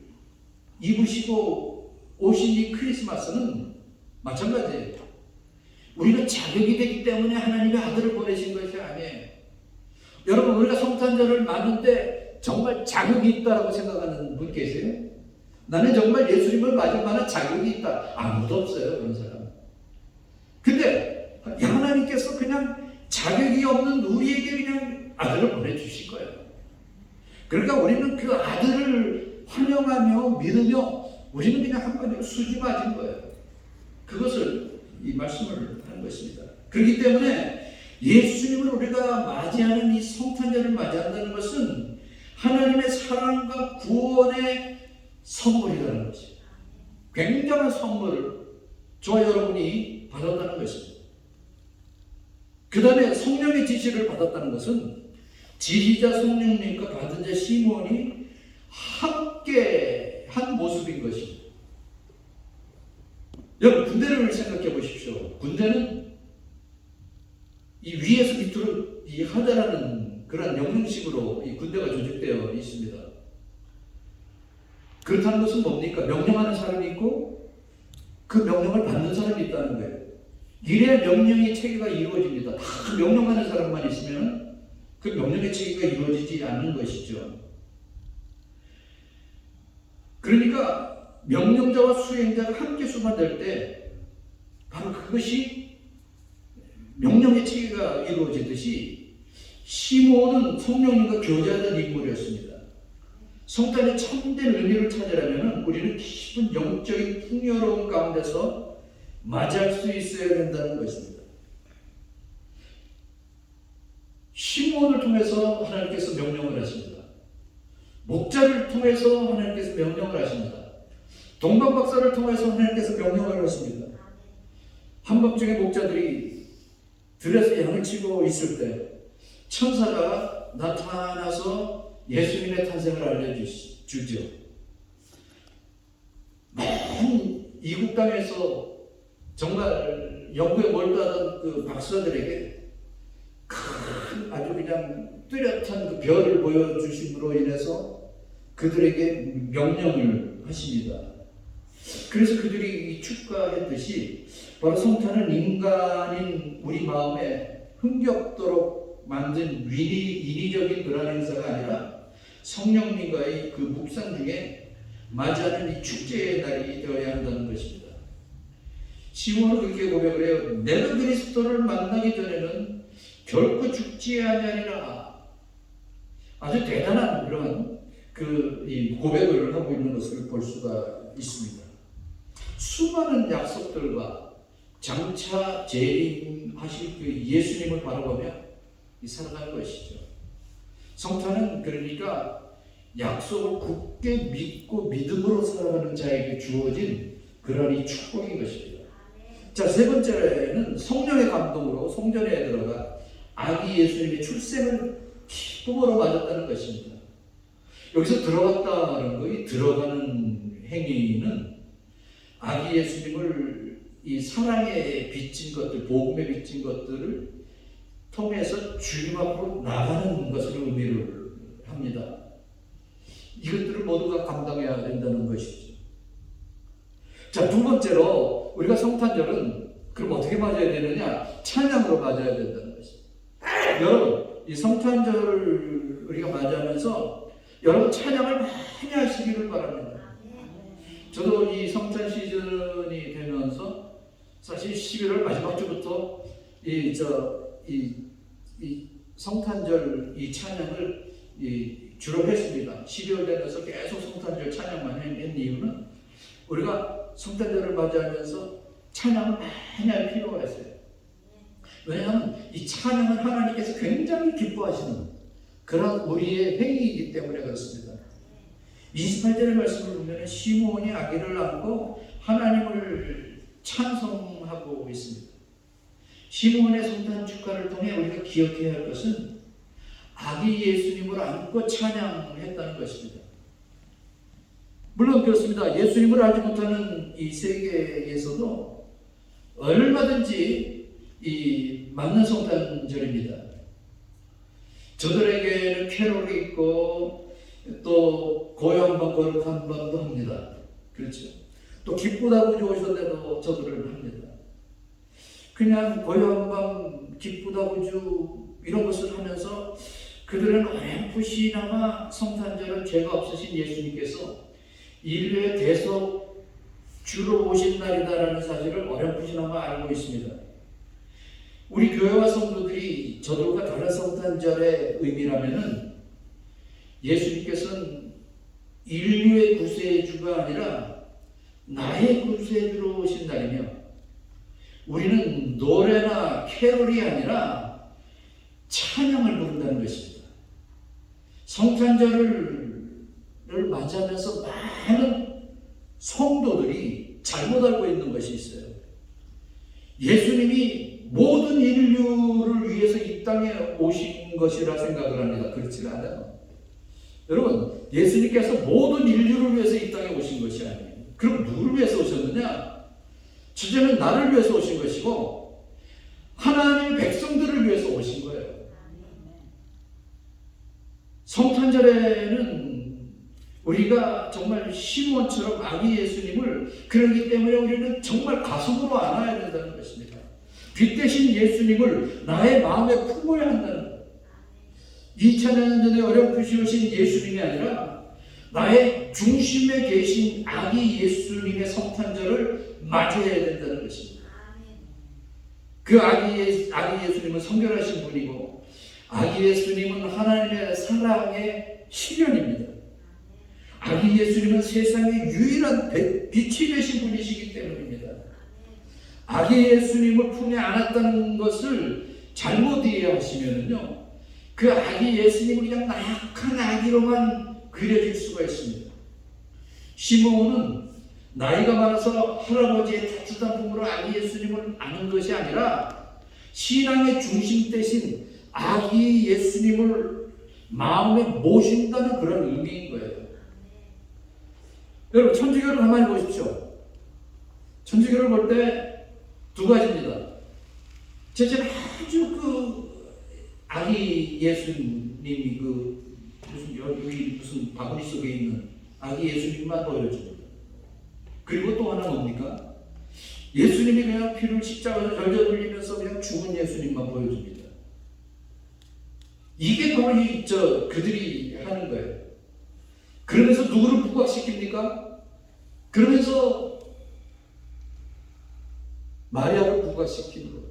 입으시고 오신 이 크리스마스는 마찬가지예요. 우리는 자격이 되기 때문에 하나님의 아들을 보내신 것이 아니에요. 여러분, 우리가 성탄절을 맞는데 정말 자격이 있다고 생각하는 분 계세요? 나는 정말 예수님을 맞을 만한 자격이 있다. 아무도 없어요, 그런 사람. 근데 하나님께서 그냥 자격이 없는 우리에게 그냥 아들을 보내주실 거예요. 그러니까 우리는 그 아들을 환영하며 믿으며 우리는 그냥 한마디로 수지 맞은 거예요. 그것을 이 말씀을 하는 것입니다. 그렇기 때문에 예수님을 우리가 맞이하는 이 성탄절을 맞이한다는 것은 하나님의 사랑과 구원의 선물이라는 것입니다. 굉장한 선물을 저와 여러분이 받았다는 것입니다. 그 다음에 성령의 지시를 받았다는 것은 지시자 성령님과 받은 자 시몬이 함께 한 모습인 것입니다. 여러분, 군대를 생각해 보십시오. 군대는 이 위에서 밑으로 이 하다라는 그런 명령식으로 이 군대가 조직되어 있습니다. 그렇다는 것은 뭡니까? 명령하는 사람이 있고 그 명령을 받는 사람이 있다는 거예요. 이래야 명령의 체계가 이루어집니다. 다 명령하는 사람만 있으면 그 명령의 체계가 이루어지지 않는 것이죠. 그러니까 명령자와 수행자가 함께 수반될 때 바로 그것이 명령의 체계가 이루어지듯이 시몬은 성령님과 교제하던 인물이었습니다. 성탄의 참된 의미를 찾으려면 우리는 깊은 영적인 풍요로움 가운데서 맞이할 수 있어야 된다는 것입니다. 시몬을 통해서 하나님께서 명령을 하십니다. 목자를 통해서 하나님께서 명령을 하십니다. 동방박사를 통해서 하나님께서 명령을 하십니다. 한밤중에 목자들이 들에서 양을 치고 있을 때 천사가 나타나서 예수님의 탄생을 알려주죠. 먼 이국 땅에서 정말 연구에 몰두하던 그 박사들에게 큰 아주 그냥 뚜렷한 그 별을 보여주심으로 인해서 그들에게 명령을 하십니다. 그래서 그들이 축가했듯이 바로 성탄은 인간인 우리 마음에 흥겹도록 만든 인위적인 그런 행사가 아니라 성령님과의 그 묵상 중에 맞이하는 이 축제의 날이 되어야 한다는 것입니다. 시몬은 그렇게 고백을 해요. 내가 그리스도를 만나기 전에는 결코 죽지 아니하리라. 아주 대단한 그런 이 고백을 하고 있는 것을 볼 수가 있습니다. 수많은 약속들과 장차 재림하실 그 예수님을 바라보며 살아가는 것이죠. 성탄은 그러니까 약속을 굳게 믿고 믿음으로 살아가는 자에게 주어진 그런 이 축복인 것입니다. 자, 세 번째는 성령의 감동으로 성전에 들어가 아기 예수님의 출생을 기쁨으로 맞았다는 것입니다. 여기서 들어갔다는 거, 이 들어가는 행위는 아기 예수님을 이 사랑에 빚진 것들, 복음에 빚진 것들을 통해서 주님 앞으로 나가는 것을 의미를 합니다. 이것들을 모두가 감당해야 된다는 것이죠. 자, 두 번째로 우리가 성탄절은 그럼 어떻게 맞아야 되느냐? 찬양으로 맞아야 된다는 것입니다. 여러분, 이 성탄절을 우리가 맞이하면서 여러분 찬양을 많이 하시기를 바랍니다. 저도 이 성탄 시즌이 되면서 사실 11월 마지막 주부터 이 성탄절 이 찬양을 주로 했습니다. 12월 되면서 계속 성탄절 찬양만 한 이유는 우리가 성탄절을 맞이하면서 찬양을 많이 할 필요가 있어요. 왜냐하면 이 찬양은 하나님께서 굉장히 기뻐하시는 그런 우리의 행위이기 때문에 그렇습니다. 28절의 말씀을 보면 시므온이 아기를 안고 하나님을 찬송하고 있습니다. 시므온의 성탄 축하를 통해 우리가 기억해야 할 것은 아기 예수님을 안고 찬양했다는 것입니다. 물론 그렇습니다. 예수님을 알지 못하는 이 세계에서도 얼마든지 맞는 성탄절입니다. 저들에게는 캐롤이 있고 또 고요 한번 거룩 한 번도 합니다. 그렇죠. 또 기쁘다고 좋으셨는데도 저들은 합니다. 그냥 고요 한번 기쁘다고 이런 것을 하면서 그들은 어렴풋이나마 성탄절은 죄가 없으신 예수님께서 인류의 대속 주로 오신 날이다라는 사실을 어렴풋이나마 알고 있습니다. 우리 교회와 성도들이 저들과 다른 성탄절의 의미라면은 예수님께서는 인류의 구세주가 아니라 나의 구세주로 오신 날이며 우리는 노래나 캐롤이 아니라 찬양을 부른다는 것입니다. 성탄절을 맞이하면서 많은 성도들이 잘못 알고 있는 것이 있어요. 예수님이 모든 인류를 위해서 이 땅에 오신 것이라 생각을 합니다. 그렇지 않아요. 여러분, 예수님께서 모든 인류를 위해서 이 땅에 오신 것이 아니에요. 그럼 누구를 위해서 오셨느냐? 주제는 나를 위해서 오신 것이고 하나님의 백성들을 위해서 오신 거예요. 성탄절에는 우리가 정말 시므온처럼 아기 예수님을 그러기 때문에 우리는 정말 가슴으로 안아야 된다는 것입니다. 빛 대신 예수님을 나의 마음에 품어야 한다는 것. 2000년 전에 어렴풋이 오신 예수님이 아니라 나의 중심에 계신 아기 예수님의 성탄절을 맞이해야 된다는 것입니다. 그 아기 예수님은 성결하신 분이고 아기 예수님은 하나님의 사랑의 실현입니다. 아기 예수님은 세상의 유일한 빛이 되신 분이시기 때문입니다. 아기 예수님을 품에 안았다는 것을 잘못 이해하시면요, 그 아기 예수님을 그냥 나약한 아기로만 그려질 수가 있습니다. 시므온은 나이가 많아서 할아버지의 따뜻한 품으로 아기 예수님을 아는 것이 아니라 신앙의 중심 대신 아기 예수님을 마음에 모신다는 그런 의미인 거예요. 여러분, 천주교를 가만히 보십시오. 천주교를 볼 때 두 가지입니다. 첫째는 아주 아기 예수님이 무슨 바구니 속에 있는 아기 예수님만 보여줍니다. 그리고 또 하나 뭡니까? 예수님이 그냥 피를 십자가에서 절절 흘리면서 그냥 죽은 예수님만 보여줍니다. 이게 바로 그들이 하는 거예요. 그러면서 누구를 부각시킵니까? 그러면서 마리아를 부각시키는 거예요.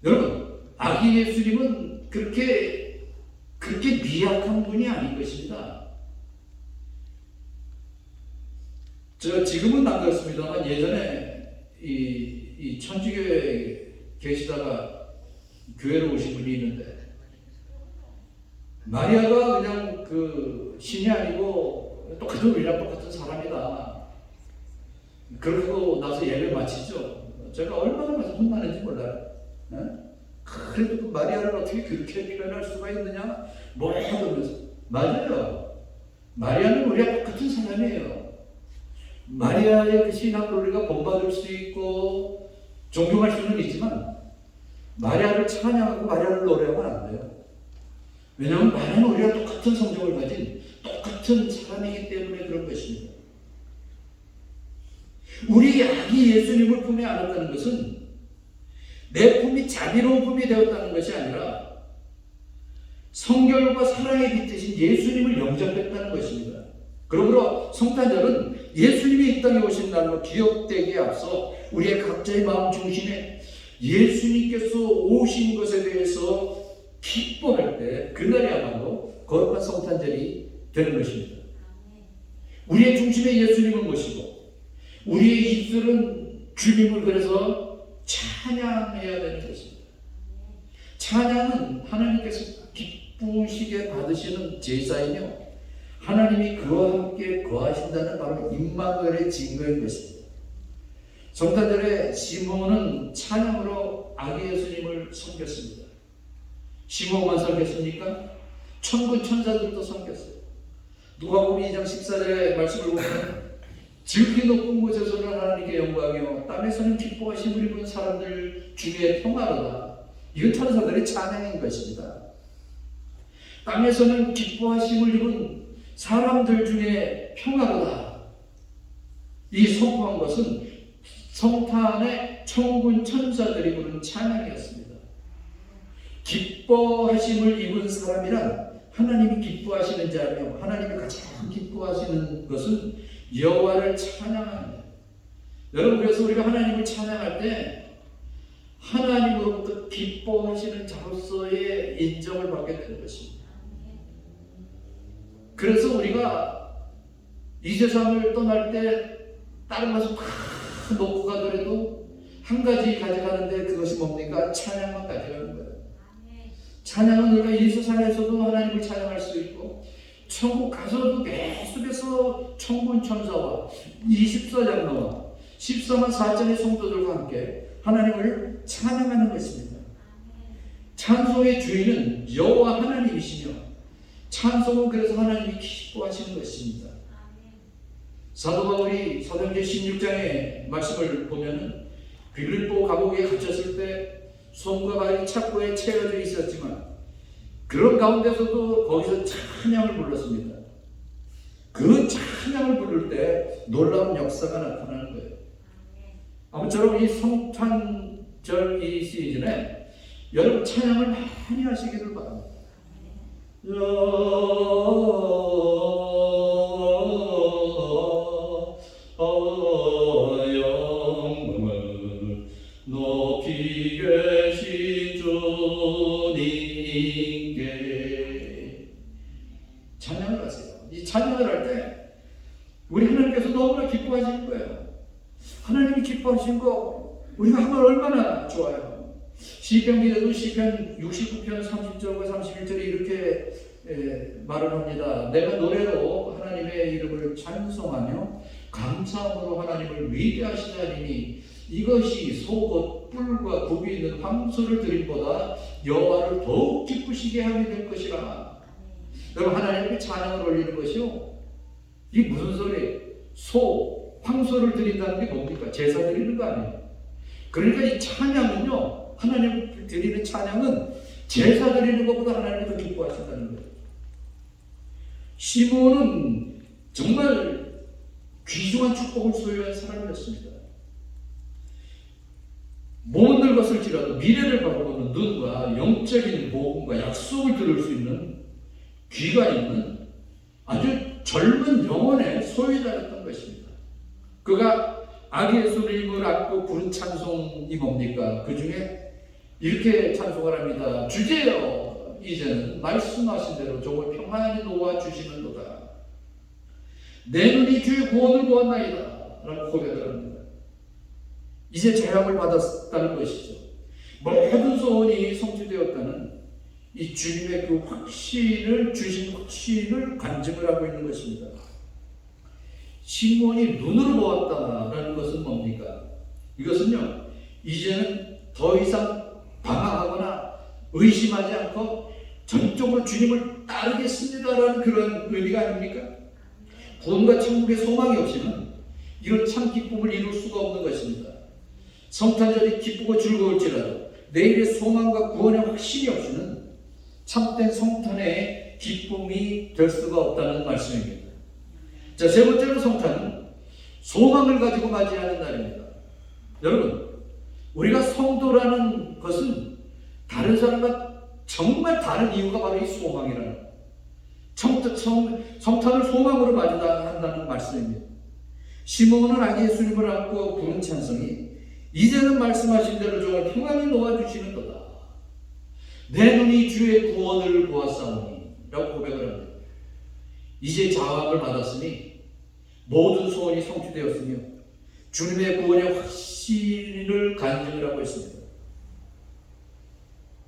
여러분, 아기 예수님은 그렇게 미약한 분이 아닌 것입니다. 지금은 안 그렇습니다만 예전에 이 천주교에 계시다가 교회로 오신 분이 있는데 마리아가 그냥 신이 아니고 똑같은 우리랑 똑같은 사람이다. 그러고 나서 예배 마치죠. 제가 얼마나 가서 혼나는지 몰라요. 네? 그래도 마리아를 어떻게 그렇게 표현할 수가 있느냐? 뭐야 그러면서. 맞아요. 마리아는 우리랑 똑같은 사람이에요. 마리아의 그 신앙을 우리가 본받을 수 있고 존경할 수는 있지만 마리아를 찬양하고 마리아를 노래하면 안 돼요. 왜냐하면 마리아는 우리가 똑같은 성격을 가진 똑같은 사람이기 때문에 그런 것입니다. 우리 아기 예수님을 품에 안았다는 것은 내 품이 자비로운 품이 되었다는 것이 아니라 성결과 사랑에 깃드신 예수님을 영접했다는 것입니다. 그러므로 성탄절은 예수님이 이 땅에 오신 날로 기억되기에 앞서 우리의 각자의 마음 중심에 예수님께서 오신 것에 대해서 기뻐할 때 그날이야말로 거룩한 성탄절이 되는 것입니다. 우리의 중심에 예수님을 모시고 우리의 입술은 주님을 그래서 찬양해야 되는 것입니다. 찬양은 하나님께서 기쁘시게 받으시는 제사이며 하나님이 그와 함께 거하신다는 바로 임마누엘의 증거인 것입니다. 성탄절에 시몬은 찬양으로 아기 예수님을 섬겼습니다. 시몬만 섬겼습니까? 천군 천사들도 섬겼어요. 누가복음 2장 14절의 말씀을 보면 지극히 높은 곳에서는 하나님께 영광이요 땅에서는 기뻐하심을 입은 사람들 중에 평화로다. 이건 천사들의 찬양인 것입니다. 땅에서는 기뻐하심을 입은 사람들 중에 평화로다. 이 선포한 것은 성탄의 천군 천사들이 부른 찬양이었습니다. 기뻐하심을 입은 사람이란 하나님이 기뻐하시는 자며 하나님이 가장 기뻐하시는 것은 여호와를 찬양합니다. 여러분, 그래서 우리가 하나님을 찬양할 때 하나님으로부터 기뻐하시는 자로서의 인정을 받게 되는 것입니다. 그래서 우리가 이 세상을 떠날 때 다른 것을 다 놓고 가더라도 한 가지 가져가는데 그것이 뭡니까? 찬양만 가져가는 거예요. 찬양은 우리가 이 세상에서도 하나님을 찬양할 수 있고 천국 가서도 계속해서 천군 천사와 24장로와 14만 4천의 성도들과 함께 하나님을 찬양하는 것입니다. 찬송의 주인은 여호와 하나님이시며 찬송은 그래서 하나님이 기뻐하시는 것입니다. 사도 바울이 사도행전 16장의 말씀을 보면은 빌립보 감옥에 갇혔을 때 손과 발이 착고에 채워져 있었지만 그런 가운데서도 거기서 찬양을 불렀습니다. 그 찬양을 부를 때 놀라운 역사가 나타나는 거예요. 아무쪼록 이 성탄절 이 시즌에 여러분 찬양을 많이 하시기를 바랍니다. 영광을 높이 계신 주님께 찬양을 하세요. 이 찬양을 할 때 우리 하나님께서 너무나 기뻐하시는 거예요. 하나님이 기뻐하신 거 우리가 하면 얼마나 좋아요. 시편 기자도 시편 69편 30절과 31절에 이렇게 말을 합니다. 내가 노래로 하나님의 이름을 찬송하며 감사함으로 하나님을 위대하시다니 이것이 속옷 뿔과 굽이 있는 황소를 드림보다 여호와를 더욱 기쁘시게 하게 될 것이라. 여러분, 하나님께 찬양을 올리는 것이요, 이게 무슨 소리예요? 황소를 드린다는 게 뭡니까? 제사 드리는 거 아니에요. 그러니까 이 찬양은요, 하나님 드리는 찬양은 제사 드리는 것보다 하나님이 더 기뻐하신다는 거예요. 시몬은 정말 귀중한 축복을 소유한 사람이었습니다. 몸은 늙었을지라도 미래를 바라보는 눈과 영적인 복음과 약속을 들을 수 있는 귀가 있는 아주 젊은 영혼의 소유자였던 것입니다. 그가 아기 예수님을 안고 부른 찬송이 뭡니까? 그 중에 이렇게 찬송을 합니다. 주제여 이제는 말씀하신 대로 종을 평안히 놓아 주시는도다. 내 눈이 주의 구원을 보았나이다 라고 고백을 합니다. 이제 재앙을 받았다는 것이죠. 모든 소원이 성취되었다는 이 주님의 그 확신을 주신 확신을 간증을 하고 있는 것입니다. 시몬이 눈으로 보았다라는 것은 뭡니까? 이것은요, 이제는 더 이상 방황하거나 의심하지 않고 전적으로 주님을 따르겠습니다라는 그런 의미가 아닙니까? 구원과 천국의 소망이 없이는 이런 참 기쁨을 이룰 수가 없는 것입니다. 성탄절이 기쁘고 즐거울지라도 내일의 소망과 구원의 확신이 없이는 참된 성탄의 기쁨이 될 수가 없다는 말씀입니다. 자, 세 번째로 성탄은 소망을 가지고 맞이하는 날입니다. 여러분, 우리가 성도라는 것은 다른 사람과 정말 다른 이유가 바로 이 소망이라는 거예요. 성탄을 소망으로 맞이한다는 말씀입니다. 시몬은 아기 예수님을 안고 부른 찬송이 이제는 말씀하신 대로 종을 평안히 놓아주시는도다. 내 눈이 주의 구원을 보았사오니 라고 고백을 합니다. 이제 자학을 받았으니 모든 소원이 성취되었으며 주님의 구원의 확신을 간증을 하고 있습니다.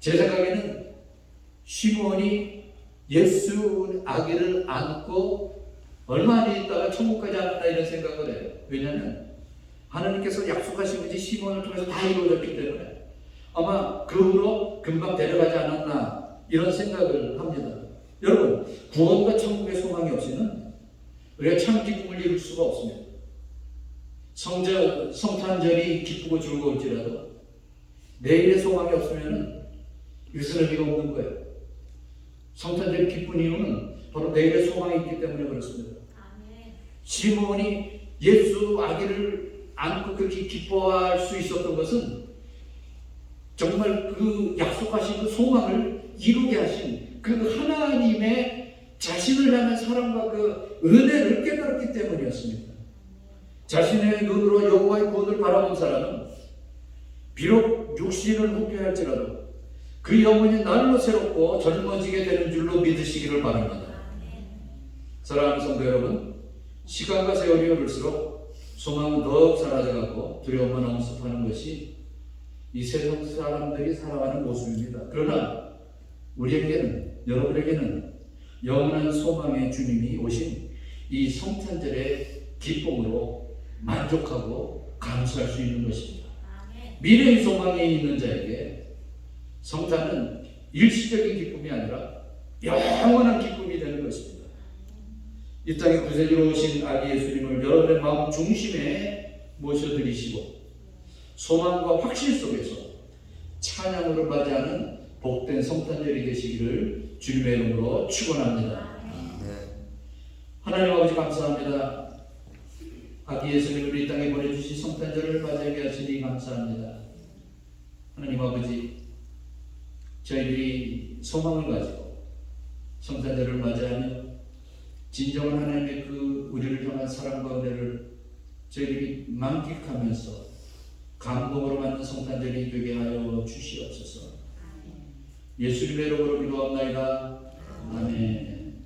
제 생각에는 시몬이 예수 아기를 안고 얼마 안 있다가 천국 가지 않았다 이런 생각을 해요. 왜냐하면 하나님께서 약속하신 것이 시몬을 통해서 다 이루어졌기 때문에 아마 그 후로 금방 데려가지 않았나 이런 생각을 합니다. 여러분, 구원과 천국의 소망이 없이는 우리가 참 기쁨을 이룰 수가 없습니다. 성탄절이 기쁘고 즐거울지라도 내일의 소망이 없으면 이것은 의미가 없는 거예요. 성탄절이 기쁜 이유는 바로 내일의 소망이 있기 때문에 그렇습니다. 시몬이 예수 아기를 안고 그렇게 기뻐할 수 있었던 것은 정말 그 약속하신 그 소망을 이루게 하신 그 하나님의 자신을 향한 사랑과 그 은혜를 깨달았기 때문이었습니다. 자신의 눈으로 여호와의 구원을 바라본 사람은 비록 육신을 후퇴할지라도 그 영혼이 날로 새롭고 젊어지게 되는 줄로 믿으시기를 바랍니다. 사랑하는 성도 여러분, 시간과 세월이 흐를수록 소망은 더욱 사라져가고 두려움만 엄습하는 것이 이 세상 사람들이 살아가는 모습입니다. 그러나 우리에게는, 여러분에게는 영원한 소망의 주님이 오신 이 성탄절의 기쁨으로 만족하고 감사할 수 있는 것입니다. 미래의 소망이 있는 자에게 성탄은 일시적인 기쁨이 아니라 영원한 기쁨이 되는 것입니다. 이 땅에 구세주로 오신 아기 예수님을 여러분의 마음 중심에 모셔드리시고 소망과 확신 속에서 찬양으로 맞이하는 복된 성탄절이 되시기를 주님의 이름으로 축원합니다. 하나님 아버지 감사합니다. 아기 예수님을 이 땅에 보내주신 성탄절을 맞이하게 하시니 감사합니다. 하나님 아버지, 저희들이 소망을 가지고 성탄절을 맞이하며 진정한 하나님의 그 우리를 향한 사랑과 은혜를 저희들이 만끽하면서 감동으로 맞는 성탄절이 되게 하여 주시옵소서. 예수님의 이름으로 기도합나이다. 아멘.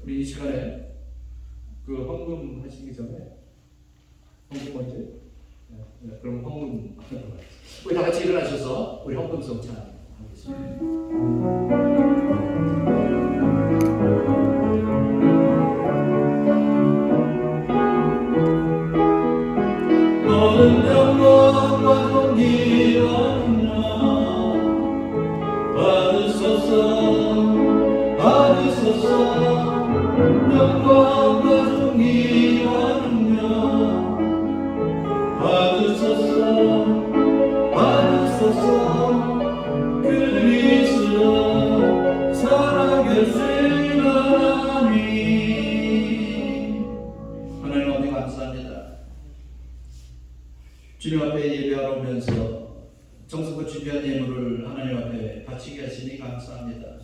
우리 이 시간에 그 헌금 하시기 전에 헌금 먼저 그럼 헌금 우리 다 같이 일어나셔서 우리 헌금 성찬하겠습니다. 너는 영광과 존귀와 받으소서 받으소서. 영광과 존귀와 능력 받으소서 받으소서. 그리스도 살아계신 하나님. 하나님 아버지 감사합니다. 주님 앞에 예배하러 오면서 정성과 준비한 예물을 하나님 앞에 바치게 하시니 감사합니다.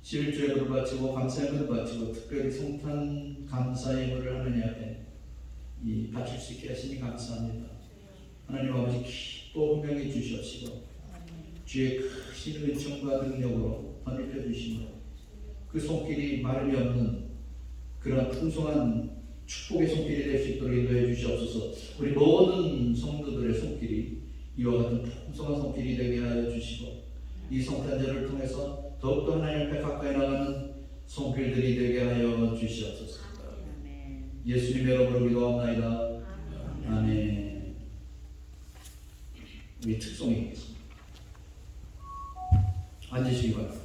11주예물을 바치고 감사예물을 바치고 특별히 성탄 감사 예물을 하나님 앞에 바칠 수 있게 하시니 감사합니다. 하나님 아버지 기뻐 분명히 주시옵시고 주의 크신 은총과 능력으로 더입혀 주시며 그 손길이 마름이 없는 그런 풍성한 축복의 손길이 될 수 있도록 인도해 주시옵소서. 우리 모든 성도들의 손길이 이와 같은 풍성한 손길이 되게 하여 주시고 이 성탄절을 통해서 더욱더 하나님 앞에 가까이 나가는 손길들이 되게 하여 주시옵소서. 예수님의 이름으로 기도합나이다. 아멘. 우리 특송이 있겠습니다. 앉으시기 바랍니다.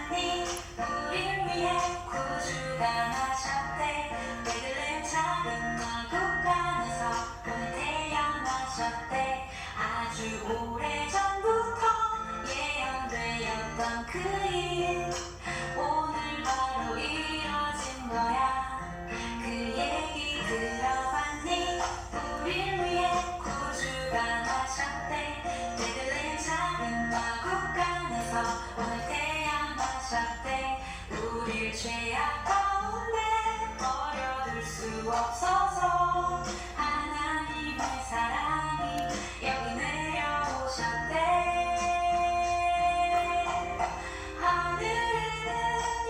들어봤니 우릴 위해 구주가 나셨대 베들레헴 작은 마국 간에서 오늘 태어나셨대 아주 오래전부터 예언되었던 그 일 오늘 바로 이뤄진 거야 그 얘기 들어봤니 우릴 위해 구주가 나셨대 베들레헴 작은 마국 간에서 오늘 태어나셨대 우릴 죄악 가운데 버려둘 수 없어서 하나님의 사랑이 여기 내려오셨대 하늘은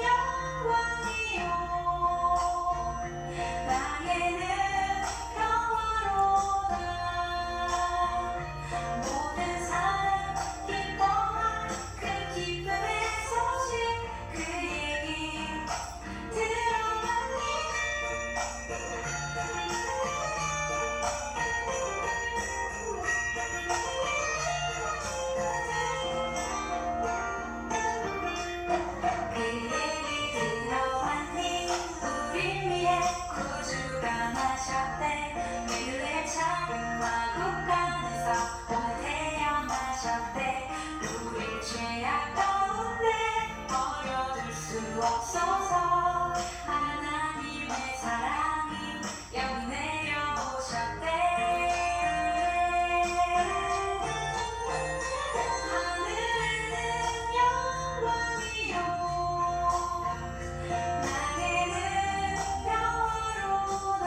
영광이요 땅에는 평화로다 모든 사람 기뻐할 그 기쁨의 소식 그 얘기 들어봤니 그 얘기 들어봤니 우릴 위해 구주가 나셨대 베들레헴 작은 마국 간에서 오늘 태어나셨대 우릴 죄악 가운데 버려둘 수 없어서 하나님의 사랑이 여기 내려오셨대 하늘은 영광이요 땅에는 평화로다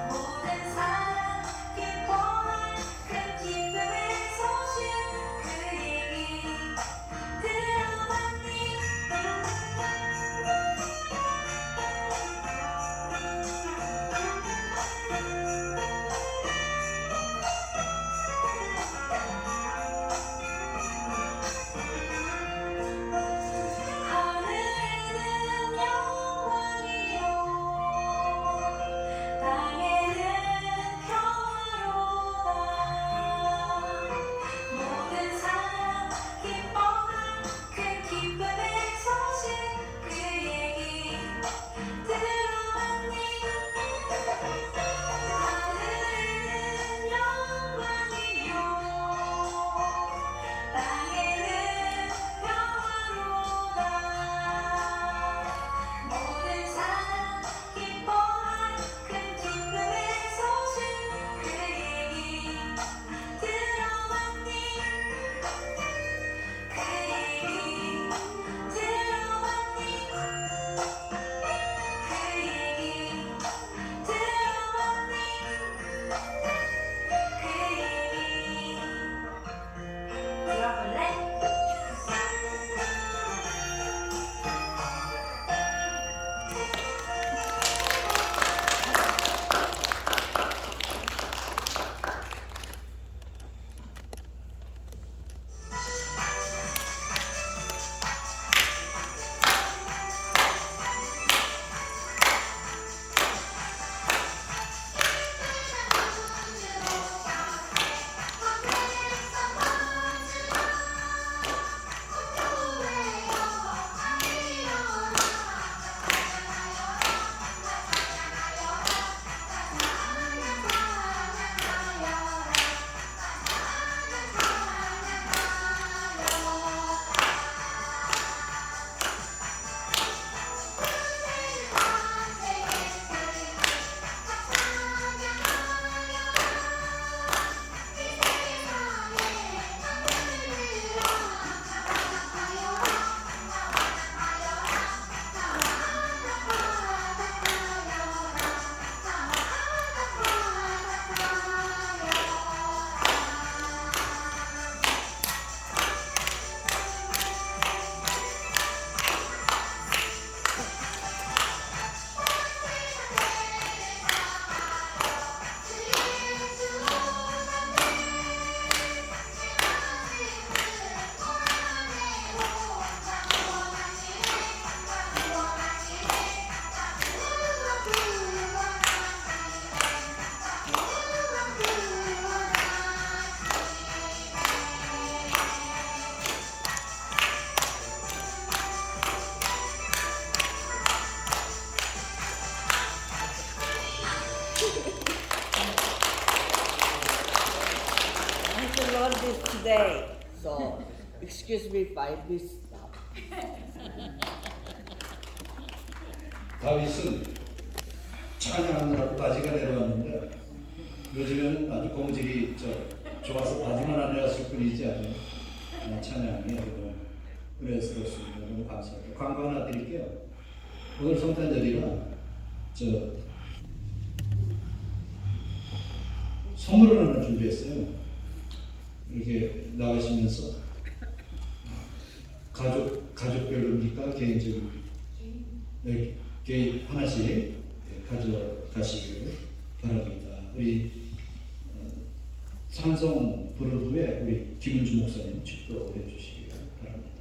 모든 사람 기뻐할 그 기쁨의 소식 그 얘기 들어봤니 excuse me by this now. 다윗은 찬양하느라고 바지가 내려왔는데 요즘에는 아주 공질이 좋아서 바지만 안 내렸을 뿐이지 아주 찬양이 아주 은혜스럽습니다. 너무 감사합니다. 광고 하나 드릴게요. 오늘 성탄절이라 선물을 하나 준비했어요. 이렇게 나가시면서 가족별로니까 개인적인 개인 하나씩 가져가시기를 바랍니다. 우리 찬송 부른 후에 우리 김은주 목사님 축도해 주시기 바랍니다.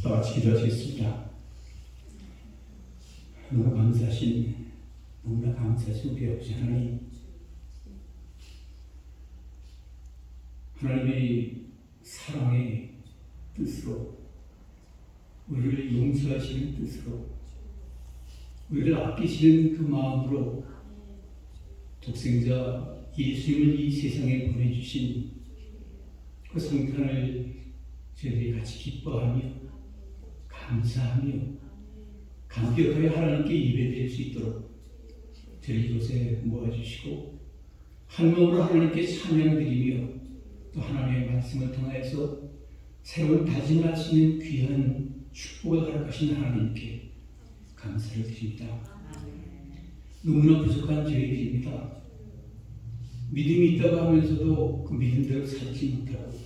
다 같이 기도하시겠습니다. 너무나 감사하신 우리 아버지 하나님, 하나님의 사랑의 뜻으로, 우리를 용서하시는 뜻으로, 우리를 아끼시는 그 마음으로 독생자 예수님을 이 세상에 보내주신 그 성탄을 저희들이 같이 기뻐하며 감사하며 감격하여 하나님께 예배드릴 수 있도록 저희 이곳에 모아주시고 한 마음으로 하나님께 찬양드리며 또 하나님의 말씀을 통하여서 새로운 다짐을 하시는 귀한 축복을 허락하신 하나님께 감사를 드립니다. 너무나 부족한 저희들입니다. 믿음이 있다고 하면서도 그 믿음대로 살지 못하고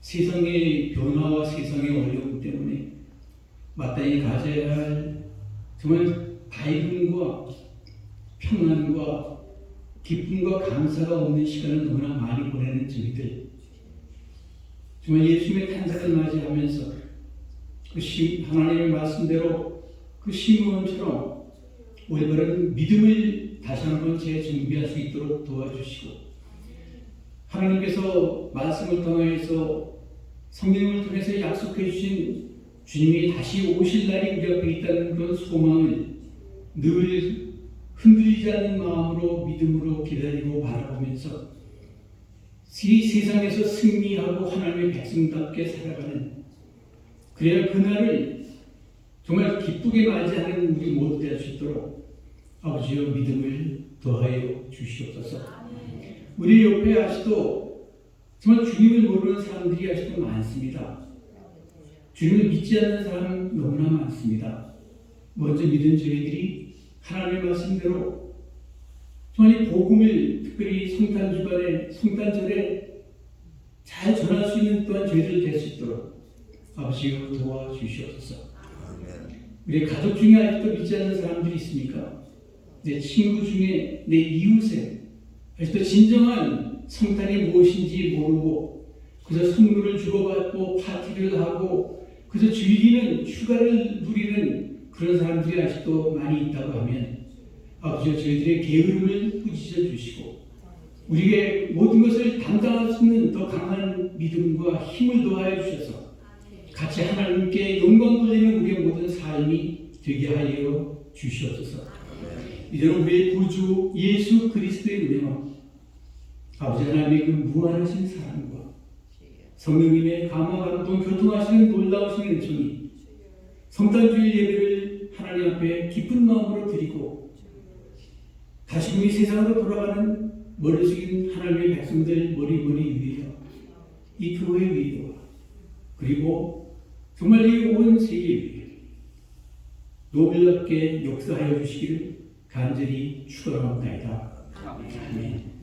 세상의 변화와 세상의 어려움 때문에 마땅히 가져야 할 정말 밝음과 평안과 기쁨과 감사가 없는 시간을 너무나 많이 보내는 저희들, 정말 예수님의 탄생을 맞이하면서 하나님의 말씀대로 그 시므온처럼 올바른 믿음을 다시 한번 재정비할 수 있도록 도와주시고, 하나님께서 말씀을 통해서 성령을 통해서 약속해 주신 주님이 다시 오실 날이 우리 앞에 있다는 그런 소망을 늘 흔들리지 않는 마음으로 믿음으로 기다리고 바라보면서 이 세상에서 승리하고 하나님의 백성답게 살아가는, 그래야 그날을 정말 기쁘게 맞이하는 우리 모두 될 수 있도록 아버지여 믿음을 더하여 주시옵소서. 우리 옆에 아직도 정말 주님을 모르는 사람들이 아직도 많습니다. 주님을 믿지 않는 사람 너무나 많습니다. 먼저 믿은 저희들이 하나님의 말씀대로 정말 이 복음을 특별히 성탄절에 잘 전할 수 있는 또한 저희들 될 수 있도록 아버지여 도와주시옵소서. 우리 가족 중에 아직도 믿지 않는 사람들이 있습니까? 내 친구 중에, 내 이웃에 아직도 진정한 성탄이 무엇인지 모르고 그저 선물을 주고받고 파티를 하고 그저 즐기는 휴가를 누리는 그런 사람들이 아직도 많이 있다고 하면 아버지여 저희들의 게으름을 꾸짖어 주시고 우리에게 모든 것을 담당할 수 있는 더 강한 믿음과 힘을 더하여 주셔서 같이 하나님께 영광 돌리는 우리의 모든 삶이 되게 하여 주시옵소서. 이제는 우리의 구주 예수 그리스도의 은혜와 아버지 하나님의 그 무한하신 사랑과 성령님의 감화 감동 교통하시는 놀라우신 은총이 성탄주일 예배를 하나님 앞에 기쁜 마음으로 드리고 다시 우리 세상으로 돌아가는 머리 숙인 하나님의 백성들 머리 위에 이 교회 위에와 그리고 정말 이 온 세계 위에 놀랍게 역사하여 주시기를 간절히 축원합니다. 아멘.